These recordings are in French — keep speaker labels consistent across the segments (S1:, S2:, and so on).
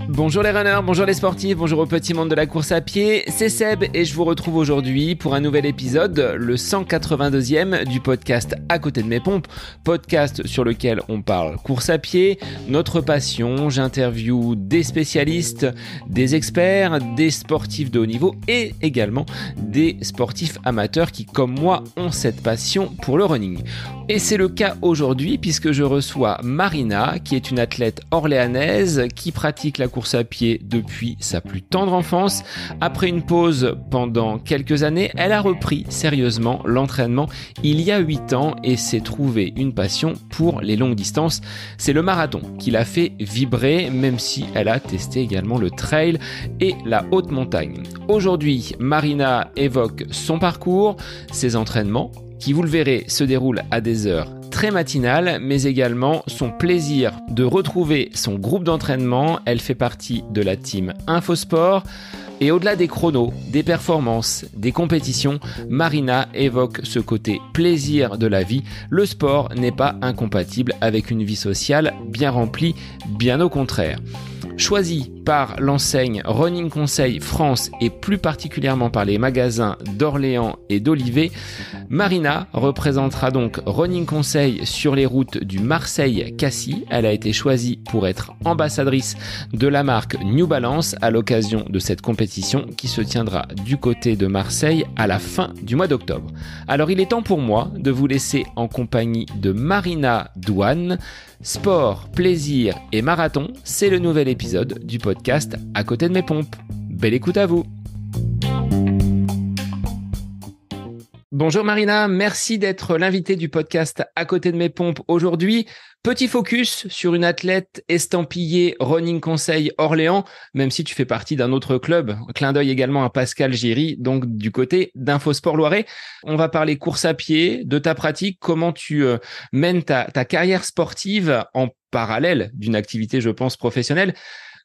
S1: Bonjour les runners, bonjour les sportifs, bonjour au petit monde de la course à pied, c'est Seb et je vous retrouve aujourd'hui pour un nouvel épisode, le 182e du podcast À côté de mes pompes, podcast sur lequel on parle course à pied, notre passion, j'interviewe des spécialistes, des experts, des sportifs de haut niveau et également des sportifs amateurs qui comme moi ont cette passion pour le running. Et c'est le cas aujourd'hui puisque je reçois Marina qui est une athlète orléanaise qui pratique la course à pied depuis sa plus tendre enfance. Après une pause pendant quelques années, elle a repris sérieusement l'entraînement il y a 8 ans et s'est trouvé une passion pour les longues distances. C'est le marathon qui l'a fait vibrer, même si elle a testé également le trail et la haute montagne. Aujourd'hui, Marina évoque son parcours, ses entraînements, qui, vous le verrez, se déroule à des heures très matinales, mais également son plaisir de retrouver son groupe d'entraînement. Elle fait partie de la team Infosport. Et au-delà des chronos, des performances, des compétitions, Marina évoque ce côté plaisir de la vie. Le sport n'est pas incompatible avec une vie sociale bien remplie, bien au contraire. Choisi par l'enseigne Running Conseil France et plus particulièrement par les magasins d'Orléans et d'Olivet, Marina représentera donc Running Conseil sur les routes du Marseille-Cassis. Elle a été choisie pour être ambassadrice de la marque New Balance à l'occasion de cette compétition qui se tiendra du côté de Marseille à la fin du mois d'octobre. Alors il est temps pour moi de vous laisser en compagnie de Marina Douane. Sport, plaisir et marathon, c'est le nouvel épisode du podcast À côté de mes pompes. Belle écoute à vous. Bonjour Marina, merci d'être l'invitée du podcast À côté de mes pompes aujourd'hui. Petit focus sur une athlète estampillée Running Conseil Orléans, même si tu fais partie d'un autre club. Clin d'œil également à Pascal Giry, donc du côté d'Infosport Loiret. On va parler course à pied, de ta pratique, comment tu mènes ta carrière sportive en parallèle d'une activité, je pense, professionnelle.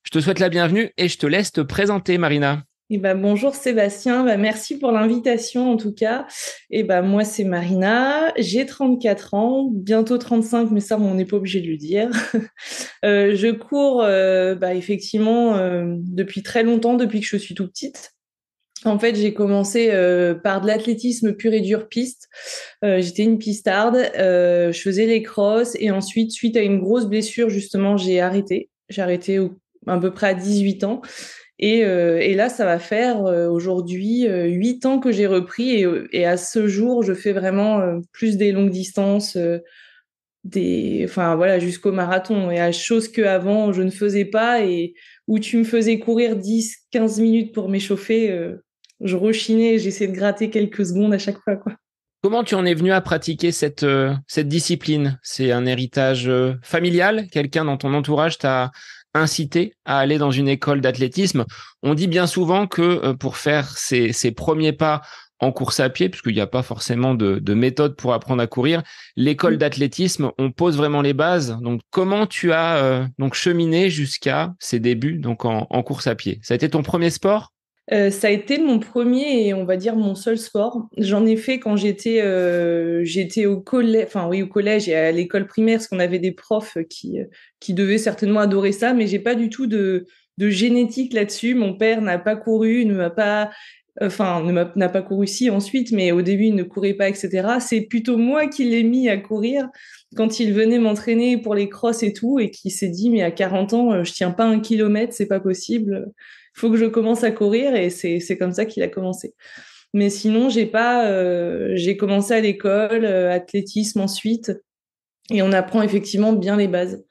S1: Je te souhaite la bienvenue et je te laisse te présenter, Marina.
S2: Bonjour Sébastien, merci pour l'invitation en tout cas. Moi c'est Marina, j'ai 34 ans, bientôt 35, mais ça on n'est pas obligé de le dire. Je cours effectivement depuis très longtemps, depuis que je suis toute petite. En fait, j'ai commencé par de l'athlétisme pur et dur piste. J'étais une pistarde, je faisais les crosses et ensuite, suite à une grosse blessure, justement, j'ai arrêté. J'ai arrêté à peu près à 18 ans. Et là, ça va faire aujourd'hui 8 ans que j'ai repris et à ce jour, je fais vraiment plus des longues distances, jusqu'au marathon. Et à chose qu'avant, je ne faisais pas et où tu me faisais courir 10-15 minutes pour m'échauffer, je rechinais, j'essayais de gratter quelques secondes à chaque fois, quoi.
S1: Comment tu en es venu à pratiquer cette discipline ? C'est un héritage familial ? Quelqu'un dans ton entourage t'a incité à aller dans une école d'athlétisme ? On dit bien souvent que pour faire ses premiers pas en course à pied, puisqu'il n'y a pas forcément de méthode pour apprendre à courir, l'école d'athlétisme, on pose vraiment les bases. Donc, comment tu as donc cheminé jusqu'à ces débuts donc en course à pied ? Ça a été ton premier sport ?
S2: Ça a été mon premier et on va dire mon seul sport. J'en ai fait quand j'étais au collège, au collège et à l'école primaire, parce qu'on avait des profs qui devaient certainement adorer ça, mais j'ai pas du tout de génétique là-dessus. Mon père n'a pas couru, n'a pas couru si ensuite, mais au début il ne courait pas, etc. C'est plutôt moi qui l'ai mis à courir quand il venait m'entraîner pour les crosses et tout, et qui s'est dit mais à 40 ans je tiens pas 1 kilomètre, c'est pas possible. Il faut que je commence à courir et c'est comme ça qu'il a commencé. Mais sinon, j'ai commencé à l'école, athlétisme ensuite, et on apprend effectivement bien les bases,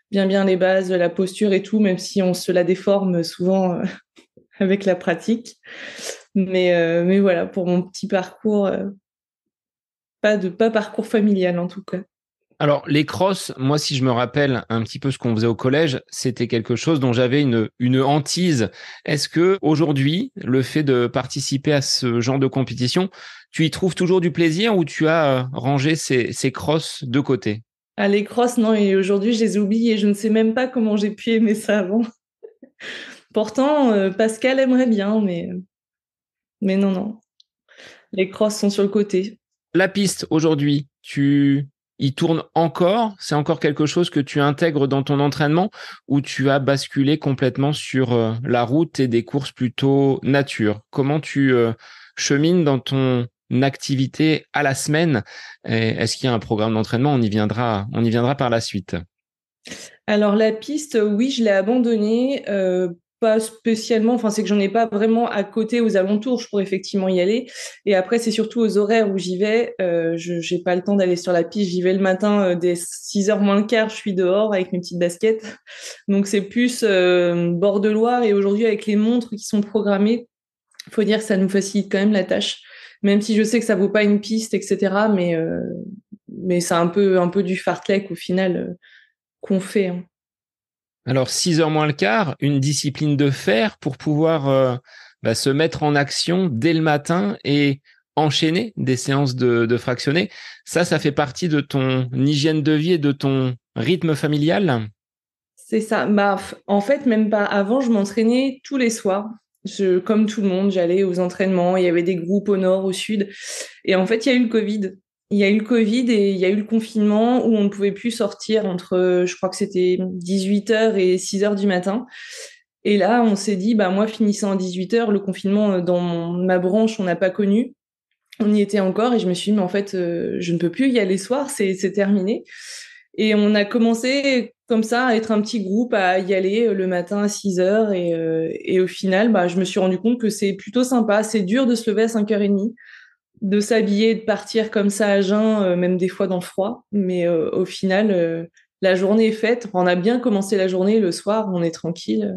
S2: bien les bases, la posture et tout, même si on se la déforme souvent avec la pratique. Mais voilà, pour mon petit parcours, pas parcours familial en tout cas.
S1: Alors, les crosses, moi, si je me rappelle un petit peu ce qu'on faisait au collège, c'était quelque chose dont j'avais une hantise. Est-ce que aujourd'hui, le fait de participer à ce genre de compétition, tu y trouves toujours du plaisir ou tu as rangé ces crosses de côté ?
S2: Ah, les crosses, non, et aujourd'hui, je les ai oubliées. Je ne sais même pas comment j'ai pu aimer ça avant. Pourtant, Pascal aimerait bien, mais non. Les crosses sont sur le côté.
S1: La piste, aujourd'hui, tu il tourne encore? C'est encore quelque chose que tu intègres dans ton entraînement ou tu as basculé complètement sur la route et des courses plutôt nature? Comment tu chemines dans ton activité à la semaine? Et est-ce qu'il y a un programme d'entraînement? On y viendra par la suite.
S2: Alors la piste, oui, je l'ai abandonnée, pas spécialement, enfin c'est que j'en ai pas vraiment à côté aux alentours, je pourrais effectivement y aller. Et après c'est surtout aux horaires où j'y vais, je j'ai pas le temps d'aller sur la piste, j'y vais le matin dès 6h moins le quart, je suis dehors avec mes petites baskets. Donc c'est plus bord de Loire et aujourd'hui avec les montres qui sont programmées, faut dire que ça nous facilite quand même la tâche, même si je sais que ça vaut pas une piste, etc. Mais c'est un peu du fartlek au final qu'on fait, hein.
S1: Alors, 6h moins le quart, une discipline de fer pour pouvoir se mettre en action dès le matin et enchaîner des séances de fractionnés. Ça fait partie de ton hygiène de vie et de ton rythme familial?
S2: C'est ça. Bah, en fait, même pas avant, je m'entraînais tous les soirs. Comme tout le monde, j'allais aux entraînements. Il y avait des groupes au nord, au sud. Et en fait, il y a eu le Covid. Il y a eu le Covid et il y a eu le confinement où on ne pouvait plus sortir entre, je crois que c'était 18h et 6h du matin. Et là, on s'est dit, bah, moi, finissant à 18h, le confinement dans ma branche, on n'a pas connu. On y était encore et je me suis dit, mais en fait, je ne peux plus y aller le soir, c'est terminé. Et on a commencé comme ça à être un petit groupe à y aller le matin à 6h et au final, bah, je me suis rendu compte que c'est plutôt sympa. C'est dur de se lever à 5h30, de s'habiller, de partir comme ça à jeun, même des fois dans le froid. Mais au final, la journée est faite. On a bien commencé la journée. Le soir, on est tranquille.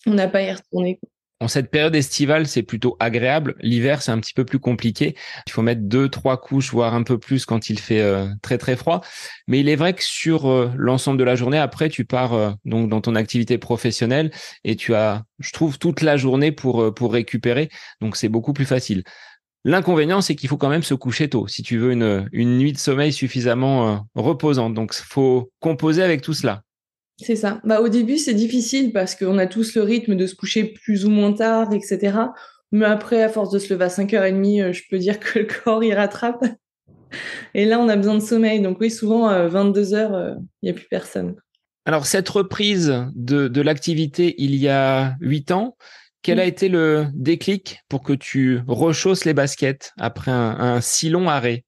S2: On n'a pas à y retourner.
S1: En cette période estivale, c'est plutôt agréable. L'hiver, c'est un petit peu plus compliqué. Il faut mettre 2, 3 couches, voire un peu plus quand il fait très très froid. Mais il est vrai que sur l'ensemble de la journée, après, tu pars donc dans ton activité professionnelle et tu as, je trouve, toute la journée pour récupérer. Donc c'est beaucoup plus facile. L'inconvénient, c'est qu'il faut quand même se coucher tôt si tu veux une nuit de sommeil suffisamment reposante. Donc faut composer avec tout cela.
S2: C'est ça. Bah, au début, c'est difficile parce qu'on a tous le rythme de se coucher plus ou moins tard, etc. Mais après, à force de se lever à 5h30, je peux dire que le corps, il rattrape. Et là, on a besoin de sommeil. Donc oui, souvent, 22h, il n'y a plus personne.
S1: Alors, cette reprise de l'activité il y a 8 ans, quel a été le déclic pour que tu rechausses les baskets après un si long arrêt?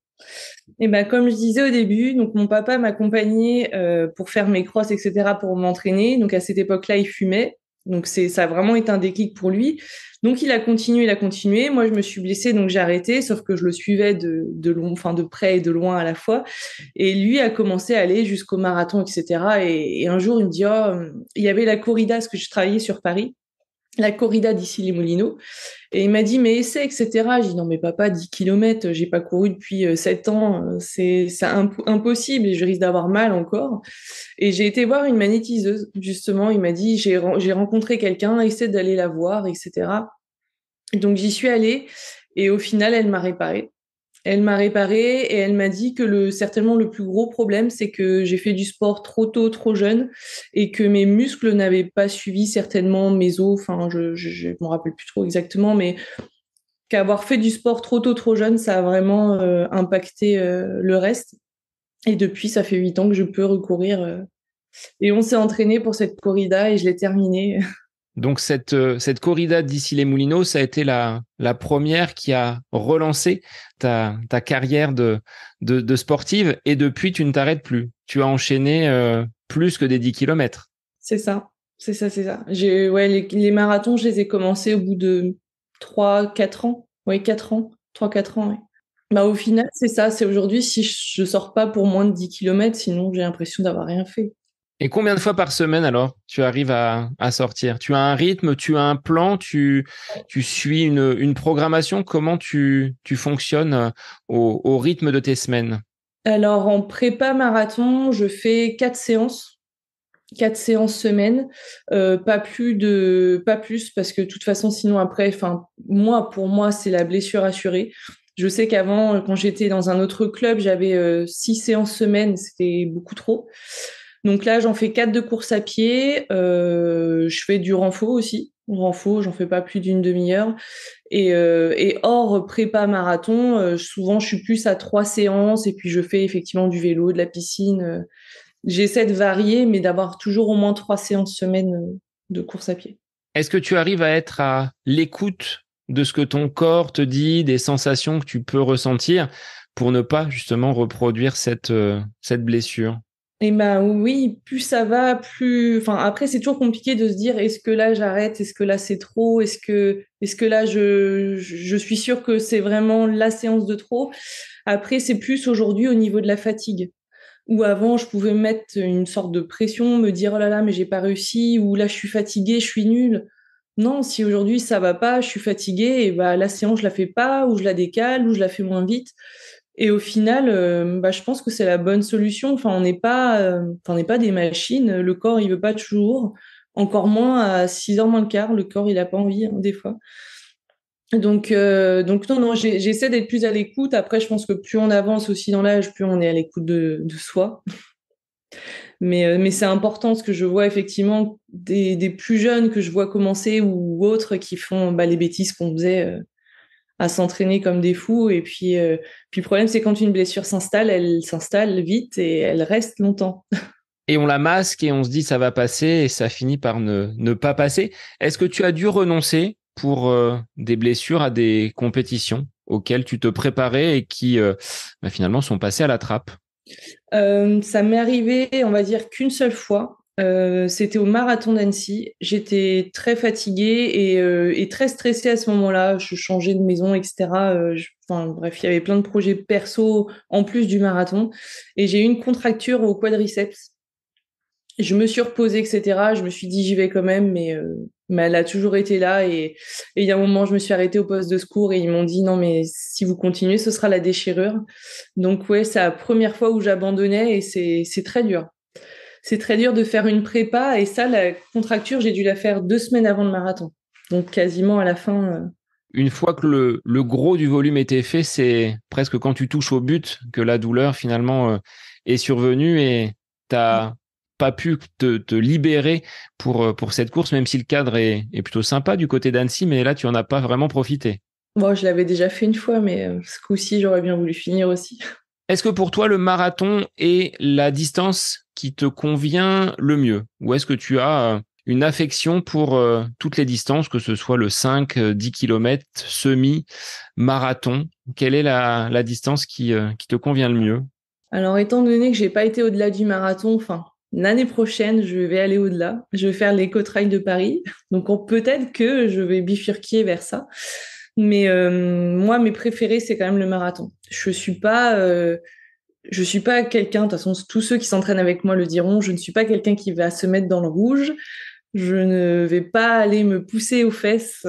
S2: Et ben comme je disais au début, donc mon papa m'accompagnait pour faire mes crosses, etc., pour m'entraîner. Donc à cette époque-là, il fumait. Donc ça a vraiment été un déclic pour lui. Donc il a continué, il a continué. Moi, je me suis blessée, donc j'ai arrêté. Sauf que je le suivais de long, enfin de près et de loin à la fois. Et lui a commencé à aller jusqu'au marathon, etc. Et un jour, il me dit, oh, il y avait la corrida, parce que je travaillais sur Paris, la corrida d'ici les Moulineaux. Et il m'a dit, mais essaie, etc. J'ai dit, non, mais papa, 10 kilomètres, j'ai pas couru depuis 7 ans, c'est impossible et je risque d'avoir mal encore. Et j'ai été voir une magnétiseuse, justement. Il m'a dit, j'ai rencontré quelqu'un, essaie d'aller la voir, etc. Et donc j'y suis allée et au final, elle m'a réparée. Elle m'a réparée et elle m'a dit que certainement le plus gros problème, c'est que j'ai fait du sport trop tôt, trop jeune et que mes muscles n'avaient pas suivi certainement mes os. Enfin, je me rappelle plus trop exactement, mais qu'avoir fait du sport trop tôt, trop jeune, ça a vraiment impacté le reste. Et depuis, ça fait 8 ans que je peux recourir. Et on s'est entraîné pour cette corrida et je l'ai terminée.
S1: Donc cette corrida d'ici les Moulineaux, ça a été la première qui a relancé ta carrière de sportive et depuis tu ne t'arrêtes plus. Tu as enchaîné plus que des 10 kilomètres.
S2: C'est ça, c'est ça, c'est ça. Ouais, les marathons, je les ai commencés au bout de 3, 4 ans. Oui, 4 ans, 3, 4 ans. Ouais. Bah, au final, c'est ça. C'est aujourd'hui, si je sors pas pour moins de 10 kilomètres, sinon j'ai l'impression d'avoir rien fait.
S1: Et combien de fois par semaine alors tu arrives à sortir? Tu as un rythme, tu as un plan, tu suis une programmation. Comment tu fonctionnes au rythme de tes semaines?
S2: Alors, en prépa marathon, je fais 4 séances. 4 séances semaine, pas plus, parce que de toute façon, sinon après, enfin, pour moi, c'est la blessure assurée. Je sais qu'avant, quand j'étais dans un autre club, j'avais 6 séances semaine, c'était beaucoup trop. Donc là, j'en fais 4 de course à pied. Je fais du renfo aussi. renfo, j'en fais pas plus d'une demi-heure. Et hors prépa marathon, souvent je suis plus à 3 séances et puis je fais effectivement du vélo, de la piscine. J'essaie de varier, mais d'avoir toujours au moins 3 séances semaine de course à pied.
S1: Est-ce que tu arrives à être à l'écoute de ce que ton corps te dit, des sensations que tu peux ressentir pour ne pas justement reproduire cette blessure?
S2: Et ben oui, plus ça va, plus. Enfin, après, c'est toujours compliqué de se dire est-ce que là j'arrête, est-ce que là c'est trop, est-ce que là je suis sûre que c'est vraiment la séance de trop. Après, c'est plus aujourd'hui au niveau de la fatigue. Où avant, je pouvais mettre une sorte de pression, me dire oh là là, mais j'ai pas réussi, ou là je suis fatiguée, je suis nulle. Non, si aujourd'hui ça va pas, je suis fatiguée, et bah la séance je la fais pas, ou je la décale, ou je la fais moins vite. Et au final, bah, je pense que c'est la bonne solution. Enfin, on n'est pas des machines. Le corps, il veut pas toujours. Encore moins à 6 heures moins le quart. Le corps, il a pas envie, hein, des fois. Donc non, non, j'essaie d'être plus à l'écoute. Après, je pense que plus on avance aussi dans l'âge, plus on est à l'écoute de soi. Mais c'est important parce que je vois effectivement des plus jeunes que je vois commencer ou autres qui font bah, les bêtises qu'on faisait à s'entraîner comme des fous. Et puis le problème, c'est quand une blessure s'installe, elle s'installe vite et elle reste longtemps.
S1: Et on la masque et on se dit ça va passer et ça finit par ne pas passer. Est-ce que tu as dû renoncer pour des blessures à des compétitions auxquelles tu te préparais et qui bah, finalement sont passées à la trappe?
S2: Ça m'est arrivé, on va dire, qu'une seule fois. C'était au marathon d'Annecy. J'étais très fatiguée et très stressée à ce moment-là. Je changeais de maison, etc. Enfin, bref, il y avait plein de projets perso en plus du marathon. Et j'ai eu une contracture au quadriceps. Je me suis reposée, etc. Je me suis dit, j'y vais quand même, mais elle a toujours été là. Et il y a un moment, je me suis arrêtée au poste de secours et ils m'ont dit, non, mais si vous continuez, ce sera la déchirure. Donc, ouais, c'est la première fois où j'abandonnais et c'est très dur. C'est très dur de faire une prépa. Et ça, la contracture, j'ai dû la faire 2 semaines avant le marathon. Donc, quasiment à la fin.
S1: Une fois que le gros du volume était fait, c'est presque quand tu touches au but que la douleur finalement est survenue et t'as pas pu te libérer pour cette course, même si le cadre est plutôt sympa du côté d'Annecy, mais là, tu en as pas vraiment profité.
S2: Bon, je l'avais déjà fait une fois, mais ce coup-ci, j'aurais bien voulu finir aussi.
S1: Est-ce que pour toi, le marathon est la distance qui te convient le mieux? Ou est-ce que tu as une affection pour toutes les distances, que ce soit le 5, 10 km, semi, marathon? Quelle est la distance qui te convient le mieux?
S2: Alors, étant donné que j'ai pas été au-delà du marathon, enfin, l'année prochaine, je vais aller au-delà. Je vais faire l'Éco-Trail de Paris. Donc, peut-être que je vais bifurquer vers ça. Mais moi, mes préférés, c'est quand même le marathon. Je suis pas quelqu'un, de toute façon, tous ceux qui s'entraînent avec moi le diront, je ne suis pas quelqu'un qui va se mettre dans le rouge. Je ne vais pas aller me pousser aux fesses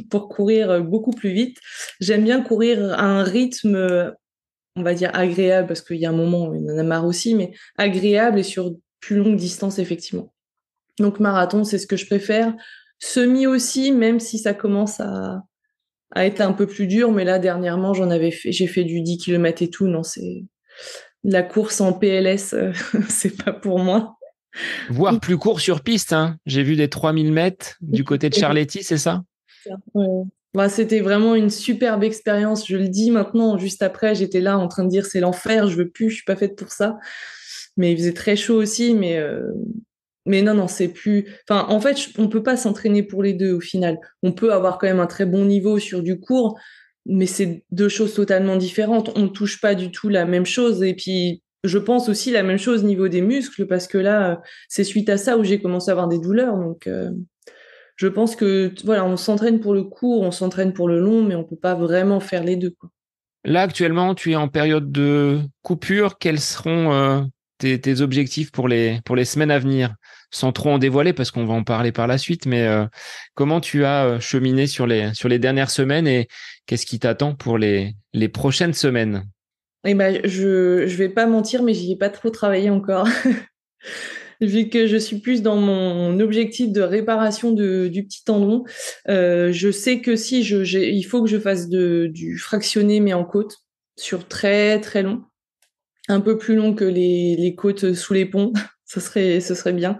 S2: pour courir beaucoup plus vite. J'aime bien courir à un rythme, on va dire agréable, parce qu'il y a un moment où il en a marre aussi, mais agréable et sur plus longue distance, effectivement. Donc marathon, c'est ce que je préfère. Semi aussi, même si ça commence à être un peu plus dur, mais là, dernièrement, j'ai fait du 10 km et tout. Non, c'est la course en PLS, c'est pas pour moi.
S1: Voire plus court sur piste, hein. J'ai vu des 3000 mètres du côté de Charletti, c'est ça?
S2: Ouais. Bah, c'était vraiment une superbe expérience. Je le dis maintenant, juste après, j'étais là en train de dire c'est l'enfer, je veux plus, je suis pas faite pour ça. Mais il faisait très chaud aussi, mais non, non, c'est plus. Enfin, en fait, on peut pas s'entraîner pour les deux au final. On peut avoir quand même un très bon niveau sur du court, mais c'est deux choses totalement différentes. On touche pas du tout la même chose. Et puis, je pense aussi la même chose au niveau des muscles, parce que là, c'est suite à ça où j'ai commencé à avoir des douleurs. Donc, je pense que voilà, on s'entraîne pour le court, on s'entraîne pour le long, mais on peut pas vraiment faire les deux, quoi.
S1: Là, actuellement, tu es en période de coupure. Quels seront tes objectifs pour les semaines à venir? Sans trop en dévoiler, parce qu'on va en parler par la suite, mais comment tu as cheminé sur les dernières semaines et qu'est-ce qui t'attend pour les prochaines semaines?
S2: Et ben, je vais pas mentir, mais j'y ai pas trop travaillé encore. Vu que je suis plus dans mon objectif de réparation du petit tendon, je sais que si il faut que je fasse du fractionné mais en côte sur très très long, un peu plus long que les côtes sous les ponts, ce serait bien.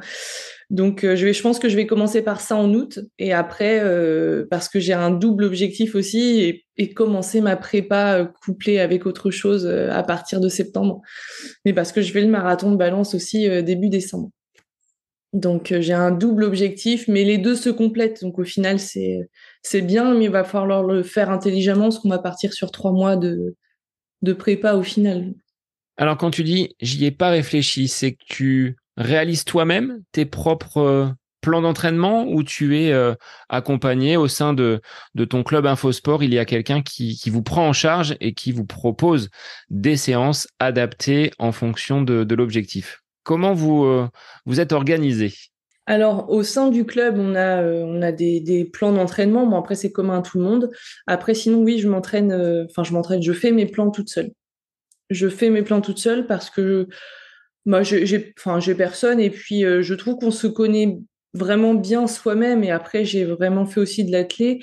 S2: Donc, je pense que je vais commencer par ça en août et après, parce que j'ai un double objectif aussi et commencer ma prépa couplée avec autre chose à partir de septembre. Mais parce que je vais le marathon de Valence aussi début décembre. Donc, j'ai un double objectif, mais les deux se complètent. Donc, au final, c'est bien, mais il va falloir le faire intelligemment parce qu'on va partir sur 3 mois de prépa au final.
S1: Alors, quand tu dis j'y ai pas réfléchi, c'est que tu réalises toi-même tes propres plans d'entraînement ou tu es accompagné au sein de ton club Infosport, il y a quelqu'un qui vous prend en charge et qui vous propose des séances adaptées en fonction de l'objectif. Comment vous êtes organisé?
S2: Alors, au sein du club, on a des plans d'entraînement. Bon, après, c'est commun à tout le monde. Après, sinon, oui, je fais mes plans toute seule. Je fais mes plans toute seule parce que moi, j'ai personne. Et puis, je trouve qu'on se connaît vraiment bien soi-même. Et après, j'ai vraiment fait aussi de l'athlé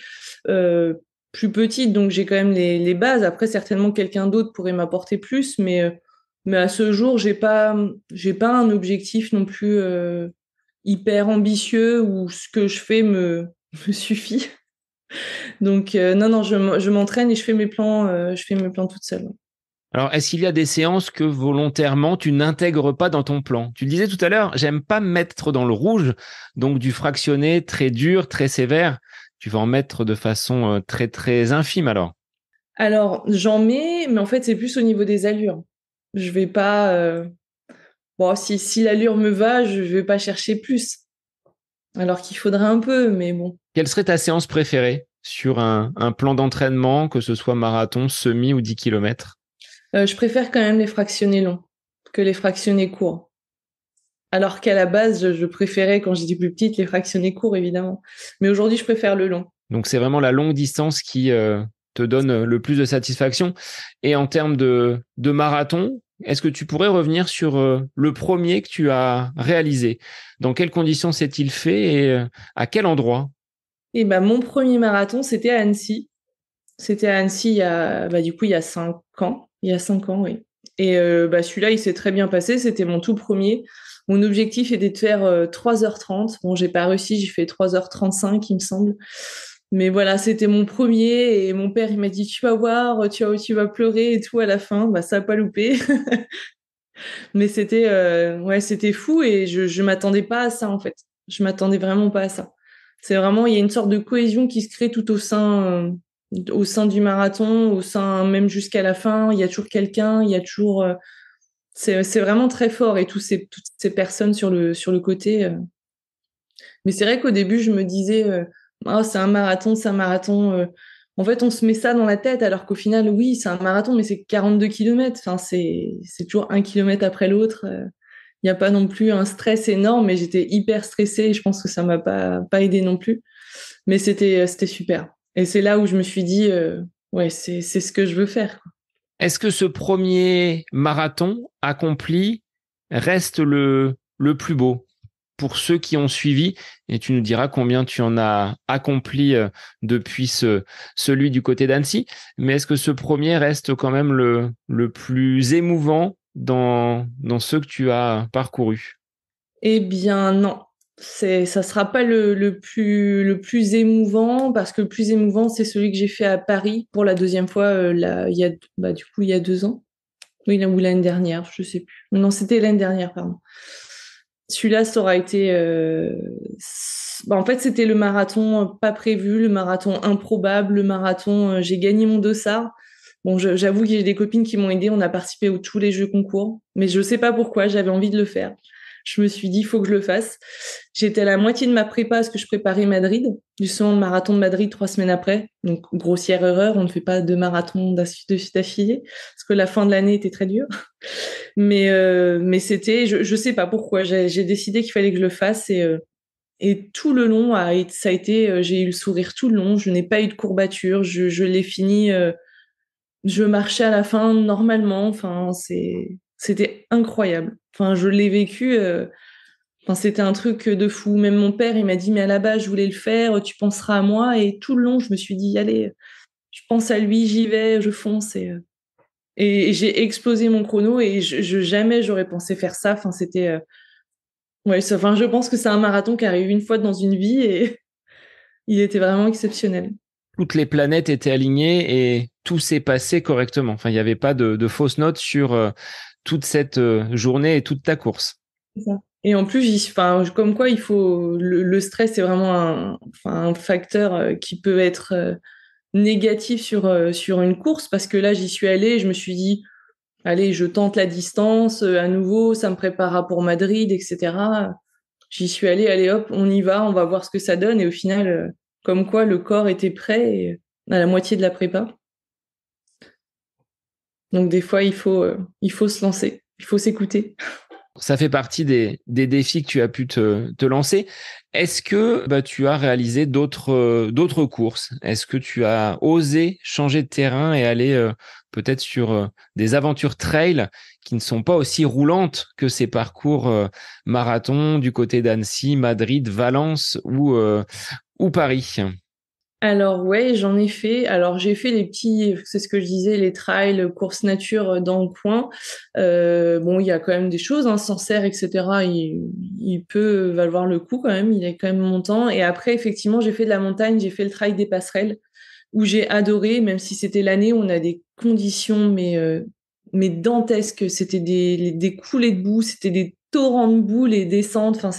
S2: euh, plus petite. Donc, j'ai quand même les bases. Après, certainement, quelqu'un d'autre pourrait m'apporter plus. Mais à ce jour, j'ai pas un objectif non plus hyper ambitieux où ce que je fais me suffit. Donc, non, non, je m'entraîne et je fais mes plans toute seule.
S1: Alors, est-ce qu'il y a des séances que volontairement tu n'intègres pas dans ton plan? Tu le disais tout à l'heure, j'aime pas me mettre dans le rouge, donc du fractionné très dur, très sévère. Tu vas en mettre de façon très très infime alors.
S2: Alors, j'en mets, mais en fait, c'est plus au niveau des allures. Je vais pas. Bon, si l'allure me va, je vais pas chercher plus. Alors qu'il faudrait un peu, mais bon.
S1: Quelle serait ta séance préférée sur un plan d'entraînement, que ce soit marathon, semi ou 10 kilomètres?
S2: Je préfère quand même les fractionnés longs que les fractionnés courts. Alors qu'à la base, je préférais, quand j'étais plus petite, les fractionnés courts, évidemment. Mais aujourd'hui, je préfère le long.
S1: Donc c'est vraiment la longue distance qui te donne le plus de satisfaction. Et en termes de marathon, est-ce que tu pourrais revenir sur le premier que tu as réalisé? Dans quelles conditions s'est-il fait et à quel endroit?
S2: Et ben, mon premier marathon, c'était à Annecy. C'était à Annecy il y a 5 ans. Il y a 5 ans, oui. Et celui-là, il s'est très bien passé. C'était mon tout premier. Mon objectif était de faire 3h30. Bon, j'ai pas réussi, j'ai fait 3h35, il me semble. Mais voilà, c'était mon premier. Et mon père, il m'a dit, tu vas voir, tu vas pleurer et tout à la fin. Bah, ça n'a pas loupé. Mais c'était fou et je m'attendais pas à ça, en fait. Je m'attendais vraiment pas à ça. C'est vraiment, il y a une sorte de cohésion qui se crée tout au sein du marathon, au sein même jusqu'à la fin. Il y a toujours quelqu'un, il y a toujours. C'est vraiment très fort et toutes ces personnes sur le côté. Mais c'est vrai qu'au début, je me disais, oh, c'est un marathon, c'est un marathon. En fait, on se met ça dans la tête, alors qu'au final, oui, c'est un marathon, mais c'est 42 kilomètres. Enfin, c'est toujours un kilomètre après l'autre. Il n'y a pas non plus un stress énorme, mais j'étais hyper stressée et je pense que ça m'a pas aidé non plus. Mais c'était super. Et c'est là où je me suis dit, ouais, c'est ce que je veux faire, quoi.
S1: Est-ce que ce premier marathon accompli reste le plus beau pour ceux qui ont suivi? Et tu nous diras combien tu en as accompli depuis celui du côté d'Annecy. Mais est-ce que ce premier reste quand même le plus émouvant dans ceux que tu as parcourus?
S2: Eh bien, non. Ça sera pas le plus émouvant, parce que le plus émouvant, c'est celui que j'ai fait à Paris pour la deuxième fois, il y a 2 ans. Oui, ou l'année dernière, je sais plus. Non, c'était l'année dernière, pardon. Celui-là, ça aura été. En fait, c'était le marathon pas prévu, le marathon improbable, le marathon. J'ai gagné mon dossard. Bon, j'avoue que j'ai des copines qui m'ont aidé. On a participé à tous les jeux concours, mais je sais pas pourquoi. J'avais envie de le faire. Je me suis dit, il faut que je le fasse. J'étais à la moitié de ma prépa parce que je préparais Madrid, justement le marathon de Madrid 3 semaines après. Donc, grossière erreur, on ne fait pas 2 marathons de suite d'affilée parce que la fin de l'année était très dure. Mais c'était, je sais pas pourquoi, j'ai décidé qu'il fallait que je le fasse et tout le long, ça a été, j'ai eu le sourire tout le long, je n'ai pas eu de courbature, je l'ai fini, je marchais à la fin normalement, enfin, c'était incroyable. Enfin, je l'ai vécu, enfin, c'était un truc de fou. Même mon père, il m'a dit, mais à la base, je voulais le faire, tu penseras à moi. Et tout le long, je me suis dit, allez, je pense à lui, j'y vais, je fonce. Et j'ai explosé mon chrono et jamais j'aurais pensé faire ça. Enfin, Ouais, enfin, je pense que c'est un marathon qui arrive une fois dans une vie et il était vraiment exceptionnel.
S1: Toutes les planètes étaient alignées et tout s'est passé correctement. Enfin, il n'y avait pas de fausses notes sur toute cette journée et toute ta course.
S2: C'est ça. Et en plus, enfin, comme quoi il faut le stress c'est vraiment enfin, un facteur qui peut être négatif sur une course parce que là j'y suis allée, je me suis dit allez, je tente la distance à nouveau, ça me préparera pour Madrid, etc. J'y suis allée, allez hop, on va voir ce que ça donne et au final, comme quoi le corps était prêt à la moitié de la prépa. Donc des fois il faut se lancer, il faut s'écouter.
S1: Ça fait partie des défis que tu as pu te lancer. Est-ce que tu as réalisé d'autres courses? Est-ce que tu as osé changer de terrain et aller peut-être sur des aventures trail qui ne sont pas aussi roulantes que ces parcours marathon du côté d'Annecy, Madrid, Valence ou Paris?
S2: Alors ouais, j'en ai fait. Alors j'ai fait les petits, c'est ce que je disais, les trails, courses nature dans le coin. Bon, il y a quand même des choses, hein, Sancerre, etc. Il peut valoir le coup quand même. Il est quand même montant. Et après, effectivement, j'ai fait de la montagne. J'ai fait le trail des passerelles où j'ai adoré, même si c'était l'année où on a des conditions mais dantesques. C'était des coulées de boue, c'était des torrents de boue, les descentes. Enfin,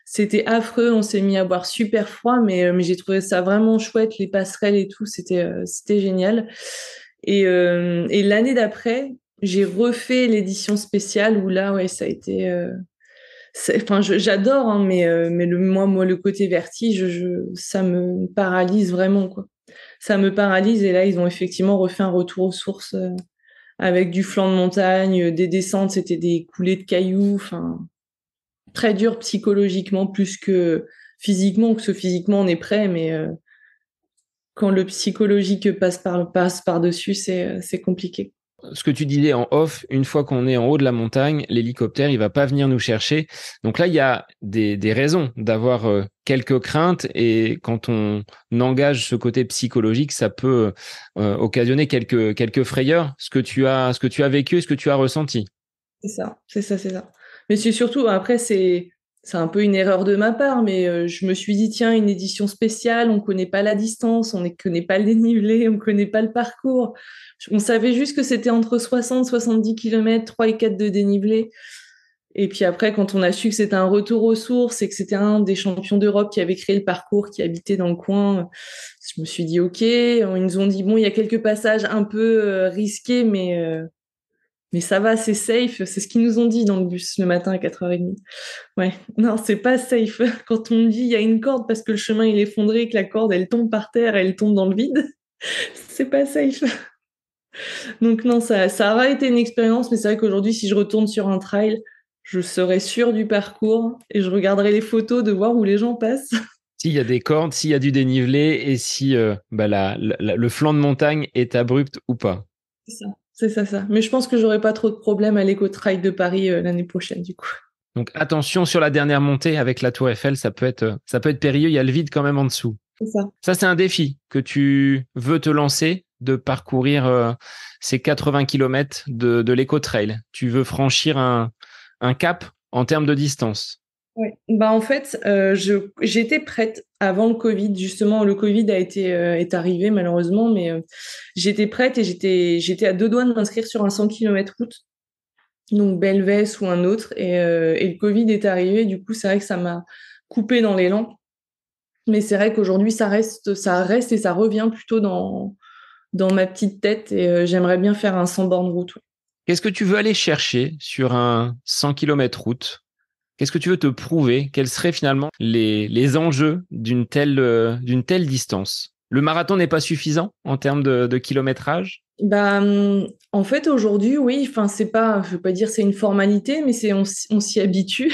S2: c'était affreux, on s'est mis à boire super froid, mais j'ai trouvé ça vraiment chouette, les passerelles et tout, c'était génial. Et l'année d'après, j'ai refait l'édition spéciale où là, ouais, ça a été. Enfin, j'adore, hein, mais moi, le côté vertige, ça me paralyse vraiment, quoi. Ça me paralyse et là, ils ont effectivement refait un retour aux sources avec du flanc de montagne, des descentes, c'était des coulées de cailloux, enfin très dur psychologiquement plus que physiquement, que ce physiquement on est prêt, mais quand le psychologique passe par-dessus, c'est compliqué.
S1: Ce que tu disais en off, une fois qu'on est en haut de la montagne, l'hélicoptère, il va pas venir nous chercher. Donc là, il y a des raisons d'avoir quelques craintes et quand on engage ce côté psychologique, ça peut occasionner quelques frayeurs. Ce que tu as vécu, ce que tu as ressenti.
S2: C'est ça, c'est ça, c'est ça. Mais c'est surtout, après, c'est un peu une erreur de ma part, mais je me suis dit, tiens, une édition spéciale, on connaît pas la distance, on ne connaît pas le dénivelé, on connaît pas le parcours. On savait juste que c'était entre 60 70 km, 3 et 4 de dénivelé. Et puis après, quand on a su que c'était un retour aux sources et que c'était un des champions d'Europe qui avait créé le parcours, qui habitait dans le coin, je me suis dit, OK. Ils nous ont dit, bon, il y a quelques passages un peu risqués, mais ça va, c'est safe. C'est ce qu'ils nous ont dit dans le bus le matin à 4h30. Ouais, non, c'est pas safe. Quand on dit il y a une corde parce que le chemin il est effondré et que la corde elle tombe par terre, elle tombe dans le vide, c'est pas safe. Donc non, ça aura été une expérience, mais c'est vrai qu'aujourd'hui, si je retourne sur un trail, je serai sûre du parcours et je regarderai les photos de voir où les gens passent.
S1: S'il y a des cordes, s'il y a du dénivelé et si le flanc de montagne est abrupt ou pas.
S2: C'est ça, c'est ça, ça. Mais je pense que j'aurai pas trop de problèmes à l'éco-trail de Paris l'année prochaine, du coup.
S1: Donc attention sur la dernière montée avec la Tour Eiffel, ça peut être périlleux. Il y a le vide quand même en dessous.
S2: C'est ça.
S1: Ça, c'est un défi que tu veux te lancer, de parcourir ces 80 km de l'éco-trail. Tu veux franchir un cap en termes de distance.
S2: Ouais. Bah en fait, j'étais prête avant le Covid. Justement, le Covid est arrivé malheureusement, mais j'étais prête et j'étais à deux doigts de m'inscrire sur un 100 km route, donc Belvès ou un autre. Et le Covid est arrivé. Du coup, c'est vrai que ça m'a coupé dans l'élan. Mais c'est vrai qu'aujourd'hui, ça reste et ça revient plutôt dans ma petite tête. Et j'aimerais bien faire un 100 bornes route. Ouais.
S1: Qu'est-ce que tu veux aller chercher sur un 100 km route? Qu'est-ce que tu veux te prouver? Quels seraient finalement les enjeux d'une telle distance? Le marathon n'est pas suffisant en termes de kilométrage?
S2: Bah, en fait, aujourd'hui, oui. Enfin, c'est pas, je veux pas dire c'est une formalité, mais on s'y habitue.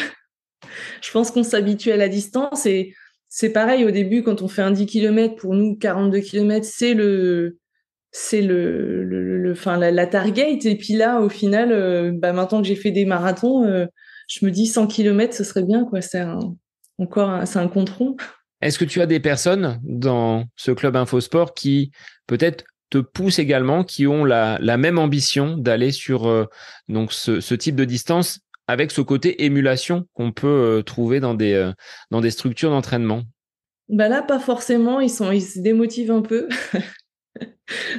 S2: Je pense qu'on s'habitue à la distance et c'est pareil au début quand on fait un 10 km, pour nous 42 km, enfin la target. Et puis là, au final, bah, maintenant que j'ai fait des marathons, je me dis 100 km, ce serait bien, quoi. C'est un compte rond.
S1: Est-ce que tu as des personnes dans ce club InfoSport qui peut-être te poussent également, qui ont la même ambition d'aller sur donc ce type de distance avec ce côté émulation qu'on peut trouver dans des structures d'entraînement?
S2: Bah là, pas forcément, ils se démotivent un peu.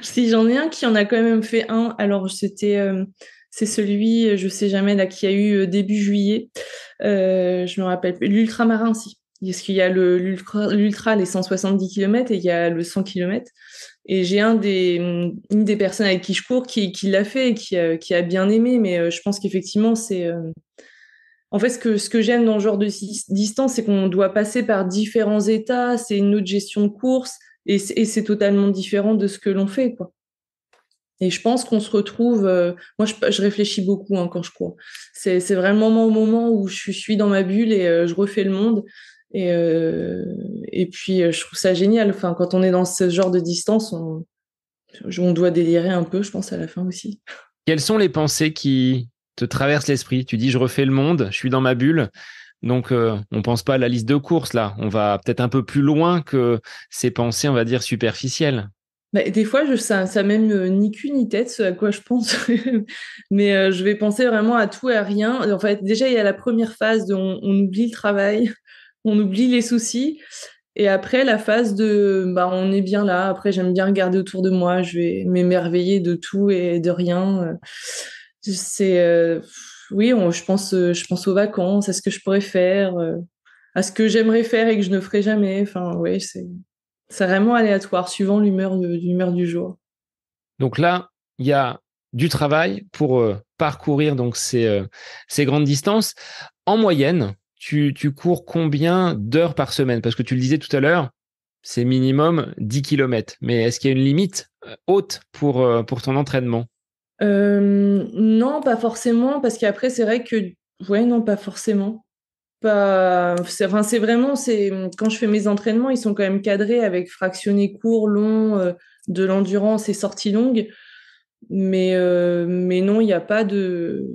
S2: Si j'en ai un qui en a quand même fait un, alors c'est celui, je sais jamais, là, qui a eu début juillet. Je me rappelle plus. L'ultramarin, si. Parce qu'il y a l'ultra, les 170 km et il y a le 100 km. Et j'ai une des personnes avec qui je cours qui l'a fait et qui a bien aimé. Mais je pense qu'effectivement, en fait, ce que j'aime dans ce genre de distance, c'est qu'on doit passer par différents états. C'est une autre gestion de course et c'est totalement différent de ce que l'on fait, quoi. Et je pense qu'on se retrouve. Moi, je réfléchis beaucoup quand je cours. C'est vraiment au moment où je suis dans ma bulle et je refais le monde. Et puis, je trouve ça génial. Enfin, quand on est dans ce genre de distance, on doit délirer un peu, je pense, à la fin aussi.
S1: Quelles sont les pensées qui te traversent l'esprit? Tu dis, je refais le monde, je suis dans ma bulle. Donc, on pense pas à la liste de courses, là. On va peut-être un peu plus loin que ces pensées, on va dire, superficielles.
S2: Bah, des fois, ça même ni queue ni tête, ce à quoi je pense. Mais je vais penser vraiment à tout et à rien. En fait, déjà, il y a la première phase de on oublie le travail, on oublie les soucis. Et après, la phase de bah, on est bien là. Après, j'aime bien regarder autour de moi. Je vais m'émerveiller de tout et de rien. C'est oui, je pense aux vacances, à ce que je pourrais faire, à ce que j'aimerais faire et que je ne ferai jamais. Enfin, oui, c'est vraiment aléatoire, suivant l'humeur du jour.
S1: Donc là, il y a du travail pour parcourir donc ces grandes distances. En moyenne, tu cours combien d'heures par semaine? Parce que tu le disais tout à l'heure, c'est minimum 10 kilomètres. Mais est-ce qu'il y a une limite haute pour ton entraînement?
S2: Non, pas forcément, parce qu'après, c'est vrai que, ouais, non, pas forcément. Pas, enfin, quand je fais mes entraînements, ils sont quand même cadrés avec fractionnés courts, longs, de l'endurance et sorties longues. Mais non, il n'y a pas de.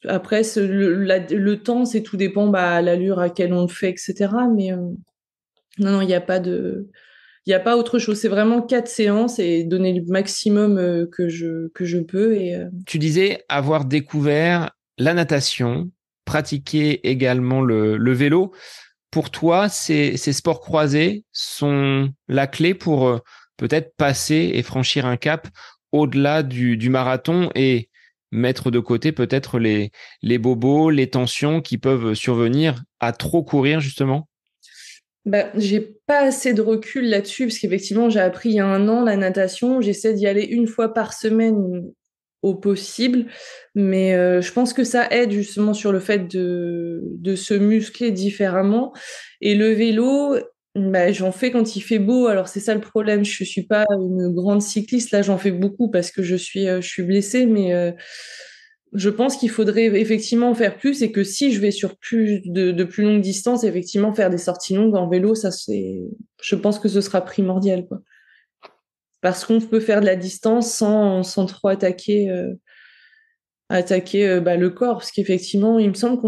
S2: Après, le temps, c'est tout dépend à l'allure à laquelle on le fait, etc. Mais non, non, il n'y a pas de. Il n'y a pas autre chose. C'est vraiment 4 séances et donner le maximum que je peux.
S1: Tu disais avoir découvert la natation, pratiquer également le vélo. Pour toi, ces sports croisés sont la clé pour peut-être passer et franchir un cap au-delà du marathon et mettre de côté peut-être les bobos, les tensions qui peuvent survenir à trop courir, justement?
S2: Bah, j'ai pas assez de recul là-dessus parce qu'effectivement, j'ai appris il y a un an la natation. J'essaie d'y aller une fois par semaine au possible, mais je pense que ça aide justement sur le fait de se muscler différemment. Et le vélo, bah, j'en fais quand il fait beau. Alors c'est ça le problème. Je suis pas une grande cycliste. Là, j'en fais beaucoup parce que je suis blessée, mais je pense qu'il faudrait effectivement en faire plus et que si je vais sur de plus longues distances, effectivement, faire des sorties longues en vélo, je pense que ce sera primordial, quoi. Parce qu'on peut faire de la distance sans trop attaquer bah, le corps. Parce qu'effectivement, il me semble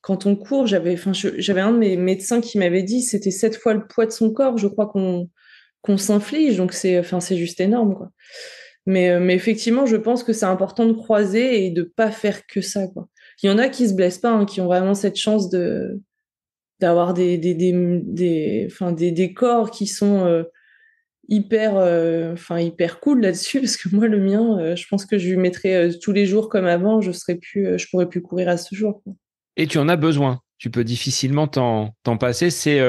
S2: quand on court, j'avais un de mes médecins qui m'avait dit, c'était 7 fois le poids de son corps, je crois qu'on s'inflige. Donc c'est juste énorme, quoi. Mais effectivement, je pense que c'est important de croiser et de pas faire que ça, quoi. Il y en a qui se blessent pas, hein, qui ont vraiment cette chance d'avoir des corps qui sont hyper cool là-dessus, parce que moi, le mien, je pense que je lui mettrais tous les jours comme avant, je pourrais plus courir à ce jour, quoi.
S1: Et tu en as besoin. Tu peux difficilement t'en passer. C'est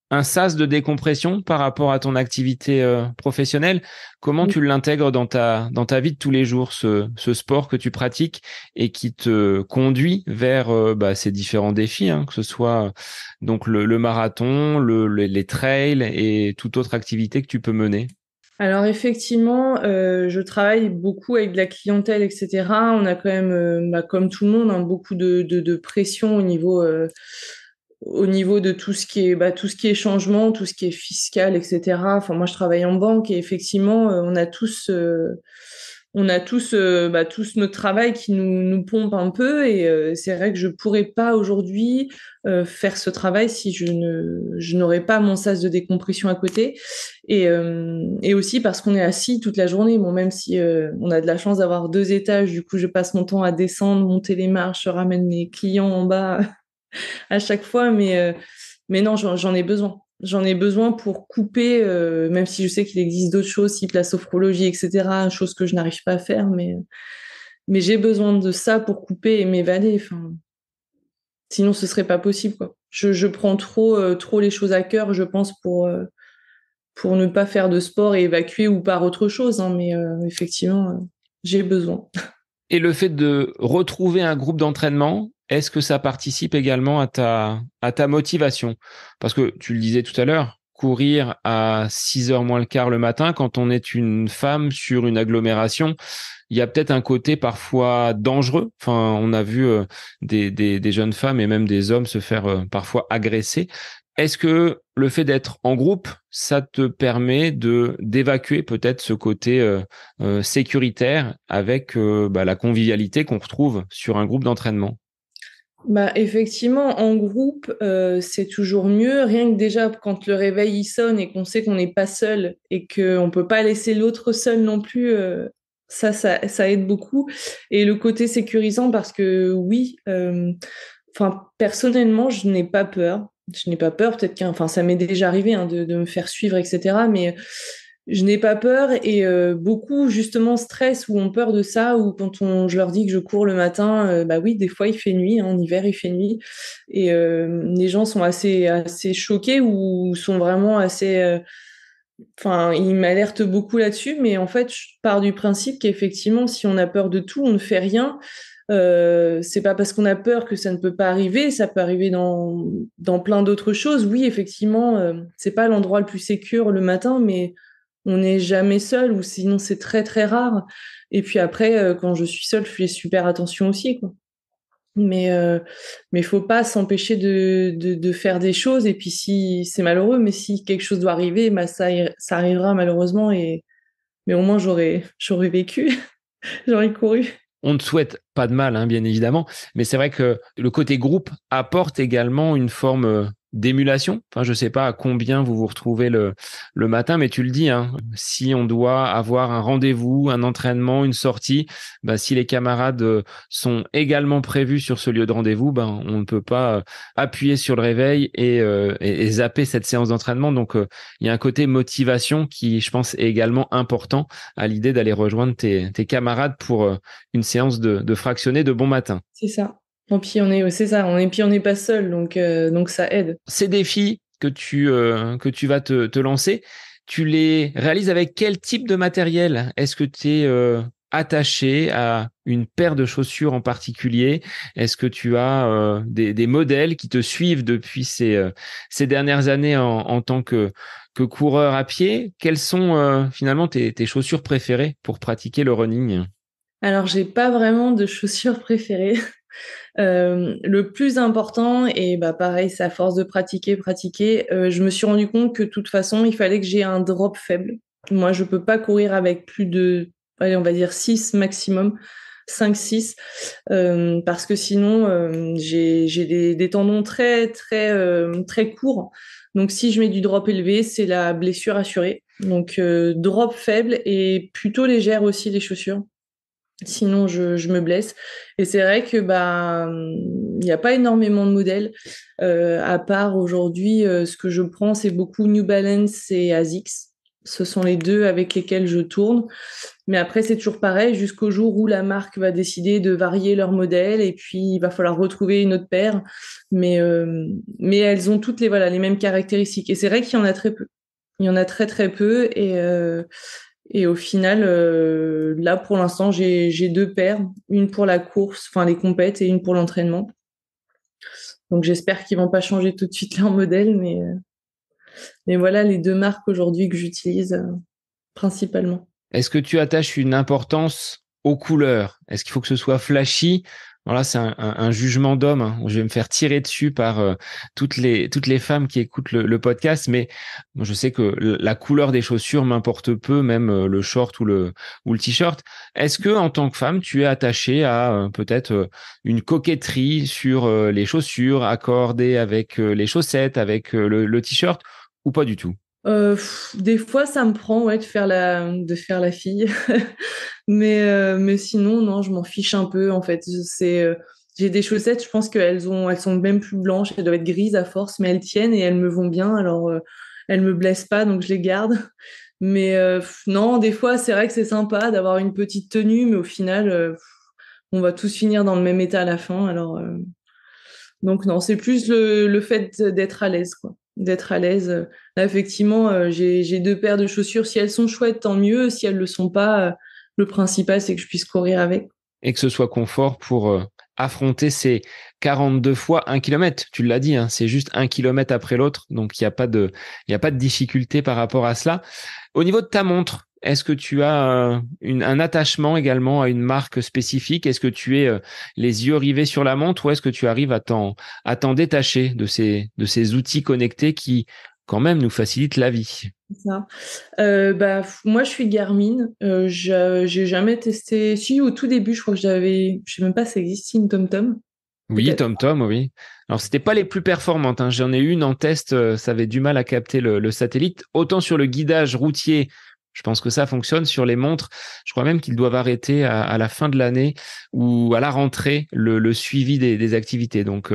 S1: un sas de décompression par rapport à ton activité professionnelle. Comment tu l'intègres dans ta vie de tous les jours, ce sport que tu pratiques et qui te conduit vers ces différents défis, hein, que ce soit donc le marathon, les trails et toute autre activité que tu peux mener?
S2: Alors effectivement, je travaille beaucoup avec de la clientèle, etc. On a quand même, bah, comme tout le monde, hein, beaucoup de pression au niveau de tout ce qui est changement, tout ce qui est fiscal, etc. Enfin, moi, je travaille en banque et effectivement, on a tous notre travail qui nous pompe un peu et c'est vrai que je pourrais pas aujourd'hui faire ce travail si je n'aurais pas mon sas de décompression à côté et aussi parce qu'on est assis toute la journée. Bon, même si on a de la chance d'avoir 2 étages, du coup je passe mon temps à descendre, monter les marches, je ramène mes clients en bas à chaque fois, mais non, j'en ai besoin. J'en ai besoin pour couper, même si je sais qu'il existe d'autres choses, type la sophrologie, etc., choses que je n'arrive pas à faire, mais j'ai besoin de ça pour couper et m'évader. Enfin, sinon, ce serait pas possible, quoi. Je prends trop les choses à cœur, je pense, pour ne pas faire de sport et évacuer ou par autre chose, hein, mais effectivement, j'ai besoin.
S1: Et le fait de retrouver un groupe d'entraînement, est-ce que ça participe également à ta motivation? Parce que tu le disais tout à l'heure, courir à 6h moins le quart le matin, quand on est une femme sur une agglomération, il y a peut-être un côté parfois dangereux. Enfin, on a vu des jeunes femmes et même des hommes se faire parfois agresser. Est-ce que le fait d'être en groupe, ça te permet d'évacuer peut-être ce côté sécuritaire avec la convivialité qu'on retrouve sur un groupe d'entraînement?
S2: Bah, effectivement, en groupe, c'est toujours mieux. Rien que déjà, quand le réveil il sonne et qu'on sait qu'on n'est pas seul et qu'on ne peut pas laisser l'autre seul non plus, ça aide beaucoup. Et le côté sécurisant, parce que oui, personnellement, je n'ai pas peur. Je n'ai pas peur, peut-être enfin, ça m'est déjà arrivé hein, de me faire suivre, etc. Mais je n'ai pas peur et beaucoup justement stress ou ont peur de ça ou quand je leur dis que je cours le matin, bah oui, des fois il fait nuit, hein, en hiver il fait nuit et les gens sont assez choqués ou sont vraiment assez, enfin ils m'alertent beaucoup là-dessus, mais en fait je pars du principe qu'effectivement si on a peur de tout, on ne fait rien. C'est pas parce qu'on a peur que ça ne peut pas arriver, ça peut arriver dans plein d'autres choses. Oui, effectivement, c'est pas l'endroit le plus sécure le matin, mais on n'est jamais seul ou sinon c'est très très rare. Et puis après, quand je suis seule, je fais super attention aussi, quoi. Mais faut pas s'empêcher de faire des choses. Et puis si c'est malheureux, mais si quelque chose doit arriver, bah ça arrivera malheureusement. Mais au moins j'aurais vécu, j'aurais couru.
S1: On ne souhaite pas de mal, hein, bien évidemment, mais c'est vrai que le côté groupe apporte également une forme d'émulation. Enfin, je ne sais pas à combien vous vous retrouvez le matin, mais tu le dis, hein, si on doit avoir un rendez-vous, un entraînement, une sortie, bah, si les camarades sont également prévus sur ce lieu de rendez-vous, ben, on ne peut pas appuyer sur le réveil et zapper cette séance d'entraînement. Donc, il y a un côté motivation qui, je pense, est également important à l'idée d'aller rejoindre tes camarades pour une séance de fractionné de bon matin.
S2: C'est ça. Et puis c'est ça. Puis on n'est pas seul, donc ça aide.
S1: Ces défis que tu vas te lancer, tu les réalises avec quel type de matériel? Est-ce que tu es attaché à une paire de chaussures en particulier? Est-ce que tu as des modèles qui te suivent depuis ces dernières années en tant que coureur à pied? Quelles sont finalement tes chaussures préférées pour pratiquer le running?
S2: Alors, j'ai pas vraiment de chaussures préférées. Le plus important, et bah pareil, c'est à force de pratiquer, je me suis rendu compte que de toute façon, il fallait que j'ai un drop faible. Moi, je peux pas courir avec plus de, allez, on va dire 6 maximum, 5-6, parce que sinon, j'ai des tendons très courts. Donc, si je mets du drop élevé, c'est la blessure assurée. Donc, drop faible et plutôt légère aussi les chaussures. Sinon, je me blesse. Et c'est vrai que bah il n'y a pas énormément de modèles. À part aujourd'hui, ce que je prends, c'est beaucoup New Balance et Asics. Ce sont les deux avec lesquels je tourne. Mais après, c'est toujours pareil jusqu'au jour où la marque va décider de varier leur modèle et puis il va falloir retrouver une autre paire. Mais elles ont toutes les mêmes caractéristiques. Et c'est vrai qu'il y en a très peu. Il y en a très peu et au final, là, pour l'instant, j'ai 2 paires, une pour la course, enfin les compètes, et une pour l'entraînement. Donc j'espère qu'ils vont pas changer tout de suite leur modèle, mais voilà les 2 marques aujourd'hui que j'utilise principalement.
S1: Est-ce que tu attaches une importance aux couleurs? Est-ce qu'il faut que ce soit flashy Voilà, c'est un jugement d'homme, hein, où je vais me faire tirer dessus par toutes les femmes qui écoutent le podcast, mais moi, je sais que la couleur des chaussures m'importe peu, même le short ou le t-shirt. Est-ce que en tant que femme, tu es attachée à peut-être une coquetterie sur les chaussures accordées avec les chaussettes, avec le t-shirt, ou pas du tout?
S2: Des fois, ça me prend ouais, de faire la fille. Mais sinon, non, je m'en fiche un peu, en fait. J'ai des chaussettes, je pense elles sont même plus blanches, elles doivent être grises à force, mais elles tiennent et elles me vont bien, alors elles me blessent pas, donc je les garde. Mais non, des fois, c'est vrai que c'est sympa d'avoir une petite tenue, mais au final, on va tous finir dans le même état à la fin, alors donc non, c'est plus le fait d'être à l'aise, quoi. D'être à l'aise. Là, effectivement, j'ai deux paires de chaussures. Si elles sont chouettes, tant mieux. Si elles le sont pas, le principal, c'est que je puisse courir avec.
S1: Et que ce soit confort pour affronter ces 42 fois 1 kilomètre. Tu l'as dit, hein, c'est juste 1 kilomètre après l'autre, donc il y a pas de difficulté par rapport à cela. Au niveau de ta montre, est-ce que tu as un attachement également à une marque spécifique? Est-ce que tu es les yeux rivés sur la montre ou est-ce que tu arrives à t'en détacher de ces outils connectés qui, quand même, nous facilitent la vie?
S2: C'est ça. Moi, je suis Garmin. J'ai jamais testé. Si, au tout début, je crois que je sais même pas si ça existe, une TomTom,
S1: Oui,
S2: peut-être.
S1: TomTom, oui. Alors, c'était pas les plus performantes, hein. J'en ai une en test, ça avait du mal à capter le satellite. Autant sur le guidage routier, je pense que ça fonctionne. Sur les montres, je crois même qu'ils doivent arrêter à la fin de l'année ou à la rentrée le suivi des activités. Donc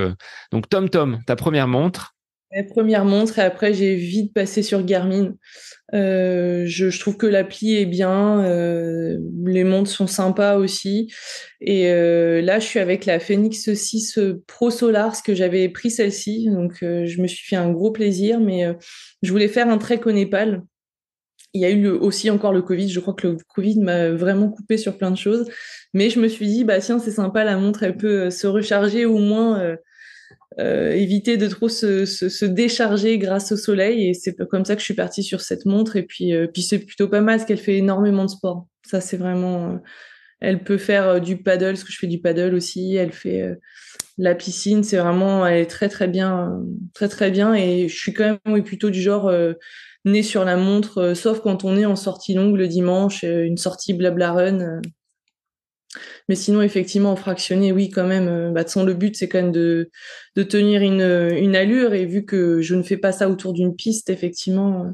S1: TomTom, ta première montre.
S2: La première montre et après, j'ai vite passé sur Garmin. Je trouve que l'appli est bien, les montres sont sympas aussi. Et là, je suis avec la Phoenix 6 Pro Solar, ce que j'avais pris celle-ci. Donc, je me suis fait un gros plaisir, mais je voulais faire un trek au Népal. Il y a eu aussi encore le Covid. Je crois que le Covid m'a vraiment coupé sur plein de choses. Mais je me suis dit, bah tiens, c'est sympa, la montre, elle peut se recharger au moins. Éviter de trop se décharger grâce au soleil. Et c'est comme ça que je suis partie sur cette montre. Et puis c'est plutôt pas mal parce qu'elle fait énormément de sport. Ça, c'est vraiment. Elle peut faire du paddle, parce que je fais du paddle aussi. Elle fait la piscine. C'est vraiment. Elle est très, très bien. Très, très bien. Et je suis quand même oui, plutôt du genre née sur la montre, sauf quand on est en sortie longue le dimanche, une sortie blabla run. Mais sinon, effectivement, en fractionné, oui, quand même. De toute façon, le but, c'est quand même de tenir une allure. Et vu que je ne fais pas ça autour d'une piste, effectivement,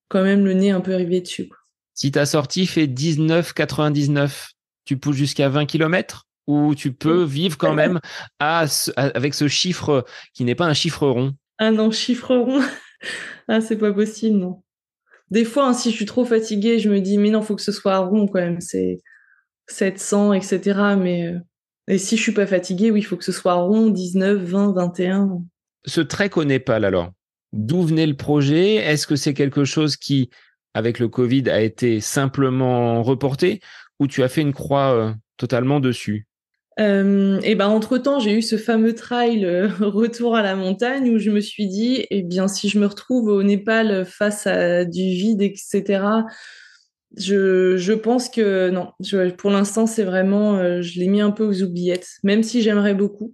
S2: quand même le nez un peu arrivé dessus, quoi.
S1: Si ta sortie fait 19,99, tu pousses jusqu'à 20 kilomètres ou tu peux vivre quand même avec ce chiffre qui n'est pas un chiffre rond?
S2: Ah non, chiffre rond. Ah, c'est pas possible, non. Des fois, hein, si je suis trop fatiguée, je me dis, mais non, faut que ce soit rond quand même. C'est 700, etc. Et si je suis pas fatiguée, oui, il faut que ce soit rond, 19, 20, 21.
S1: Ce trek au Népal, alors, d'où venait le projet? Est-ce que c'est quelque chose qui, avec le Covid, a été simplement reporté ou tu as fait une croix totalement dessus?
S2: Et ben entre-temps, j'ai eu ce fameux trail retour à la montagne où je me suis dit, eh bien, si je me retrouve au Népal face à du vide, etc., je pense que non. Pour l'instant, c'est vraiment, je l'ai mis un peu aux oubliettes, même si j'aimerais beaucoup.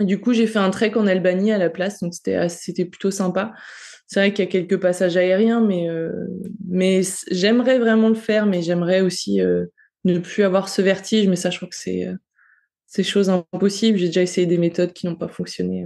S2: Et du coup, j'ai fait un trek en Albanie à la place, donc c'était plutôt sympa. C'est vrai qu'il y a quelques passages aériens, mais j'aimerais vraiment le faire, mais j'aimerais aussi ne plus avoir ce vertige. Mais ça, je crois que c'est chose impossible. J'ai déjà essayé des méthodes qui n'ont pas fonctionné.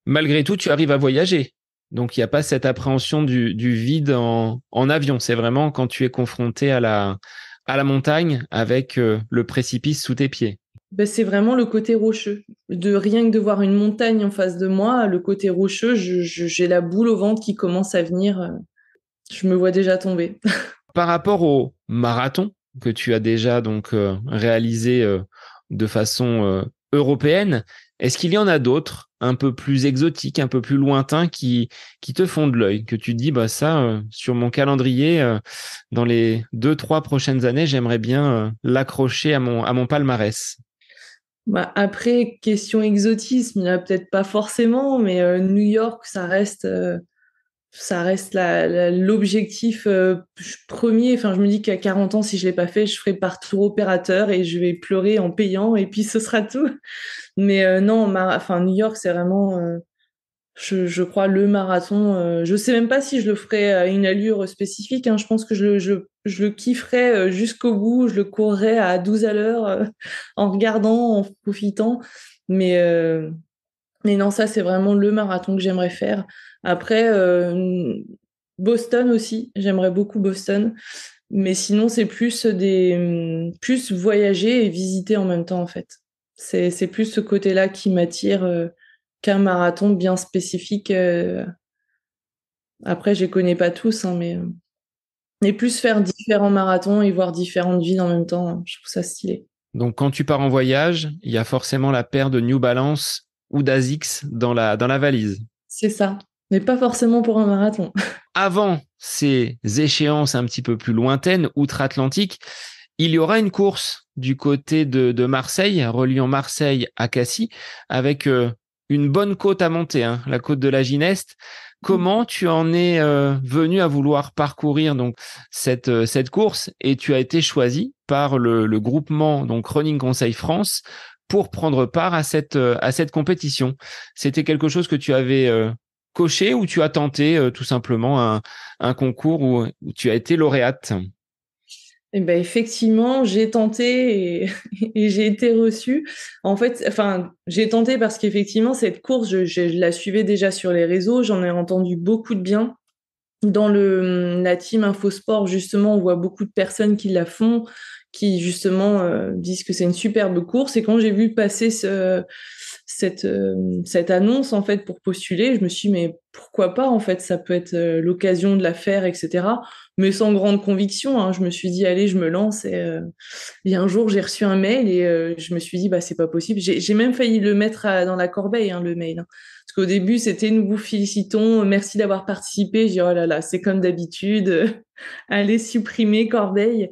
S1: Malgré tout, tu arrives à voyager. Donc, il n'y a pas cette appréhension du vide en avion. C'est vraiment quand tu es confronté à la montagne avec le précipice sous tes pieds.
S2: Ben, c'est vraiment le côté rocheux. De rien que de voir une montagne en face de moi, le côté rocheux, j'ai la boule au ventre qui commence à venir. Je me vois déjà tomber.
S1: Par rapport au marathon que tu as déjà donc réalisé de façon européenne, est-ce qu'il y en a d'autres un peu plus exotiques, un peu plus lointains qui te font de l'œil, que tu dis bah ça sur mon calendrier dans les 2, 3 prochaines années, j'aimerais bien l'accrocher à mon palmarès.
S2: Bah, après, question exotisme, il n'y en a peut-être pas forcément, mais New York, ça reste. ça reste l'objectif premier. Enfin, je me dis qu'à 40 ans, si je l'ai pas fait, je ferai par tour opérateur et je vais pleurer en payant et puis ce sera tout. Mais non, enfin, New York, c'est vraiment, je crois, le marathon. Je sais même pas si je le ferai à une allure spécifique, hein. Je pense que je le kifferai jusqu'au bout. Je le courrai à 12 à l'heure en regardant, en profitant. Mais, euh, mais non, ça, c'est vraiment le marathon que j'aimerais faire. Après, Boston aussi. J'aimerais beaucoup Boston. Mais sinon, c'est plus voyager et visiter en même temps, en fait. C'est plus ce côté-là qui m'attire qu'un marathon bien spécifique. Après, je les connais pas tous, hein, mais plus faire différents marathons et voir différentes villes en même temps, hein, je trouve ça stylé.
S1: Donc, quand tu pars en voyage, il y a forcément la paire de New Balance ou d'Asics dans la valise.
S2: C'est ça. Mais pas forcément pour un marathon.
S1: Avant ces échéances un petit peu plus lointaines, outre-Atlantique, il y aura une course du côté de Marseille, reliant Marseille à Cassis, avec une bonne côte à monter, hein, la côte de la Gineste. Comment tu en es venu à vouloir parcourir donc cette course et tu as été choisi par le groupement donc Running Conseil France pour prendre part à cette compétition. C'était quelque chose que tu avais coché ou tu as tenté tout simplement un concours où tu as été lauréate?
S2: Et ben effectivement, j'ai tenté et, et j'ai été reçue. En fait, enfin, j'ai tenté parce qu'effectivement, cette course, je la suivais déjà sur les réseaux, j'en ai entendu beaucoup de bien. Dans la team Infosport, justement, on voit beaucoup de personnes qui la font, qui justement disent que c'est une superbe course. Et quand j'ai vu passer cette annonce en fait pour postuler, je me suis dit, mais pourquoi pas en fait, ça peut être l'occasion de la faire, etc. Mais sans grande conviction, hein. Je me suis dit, allez, je me lance. Et un jour, j'ai reçu un mail et je me suis dit, bah c'est pas possible. J'ai même failli le mettre dans la corbeille, hein, le mail, hein. Parce qu'au début, c'était nous vous félicitons, merci d'avoir participé. J'ai dit, oh là là, c'est comme d'habitude, allez supprimer corbeille.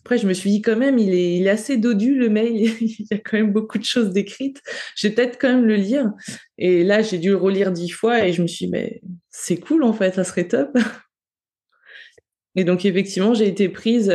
S2: Après, je me suis dit quand même, il est assez dodu le mail, il y a quand même beaucoup de choses décrites. Je vais peut-être quand même le lire. Et là, j'ai dû le relire 10 fois et je me suis dit, mais c'est cool en fait, ça serait top. Et donc effectivement, j'ai été prise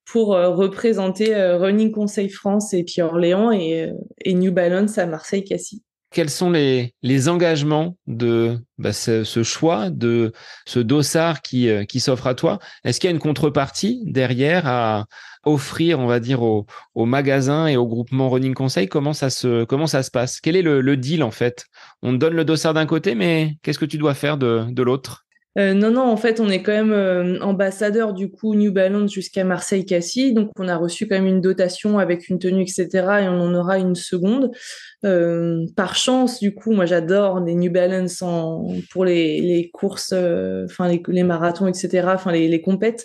S2: pour représenter Running Conseil France et puis Orléans et New Balance à Marseille-Cassis.
S1: Quels sont les engagements de ce choix, de ce dossard qui s'offre à toi? Est-ce qu'il y a une contrepartie derrière à offrir, on va dire, aux magasins et au groupement Running Conseil? Comment ça se passe? Quel est le deal en fait? On te donne le dossard d'un côté, mais qu'est-ce que tu dois faire de l'autre?
S2: Non, non, en fait, on est quand même ambassadeur du coup New Balance jusqu'à Marseille-Cassis. Donc, on a reçu quand même une dotation avec une tenue, etc. Et on en aura une seconde. Par chance, du coup, moi, j'adore les New Balance pour les courses, enfin les marathons, etc. Enfin, les compètes.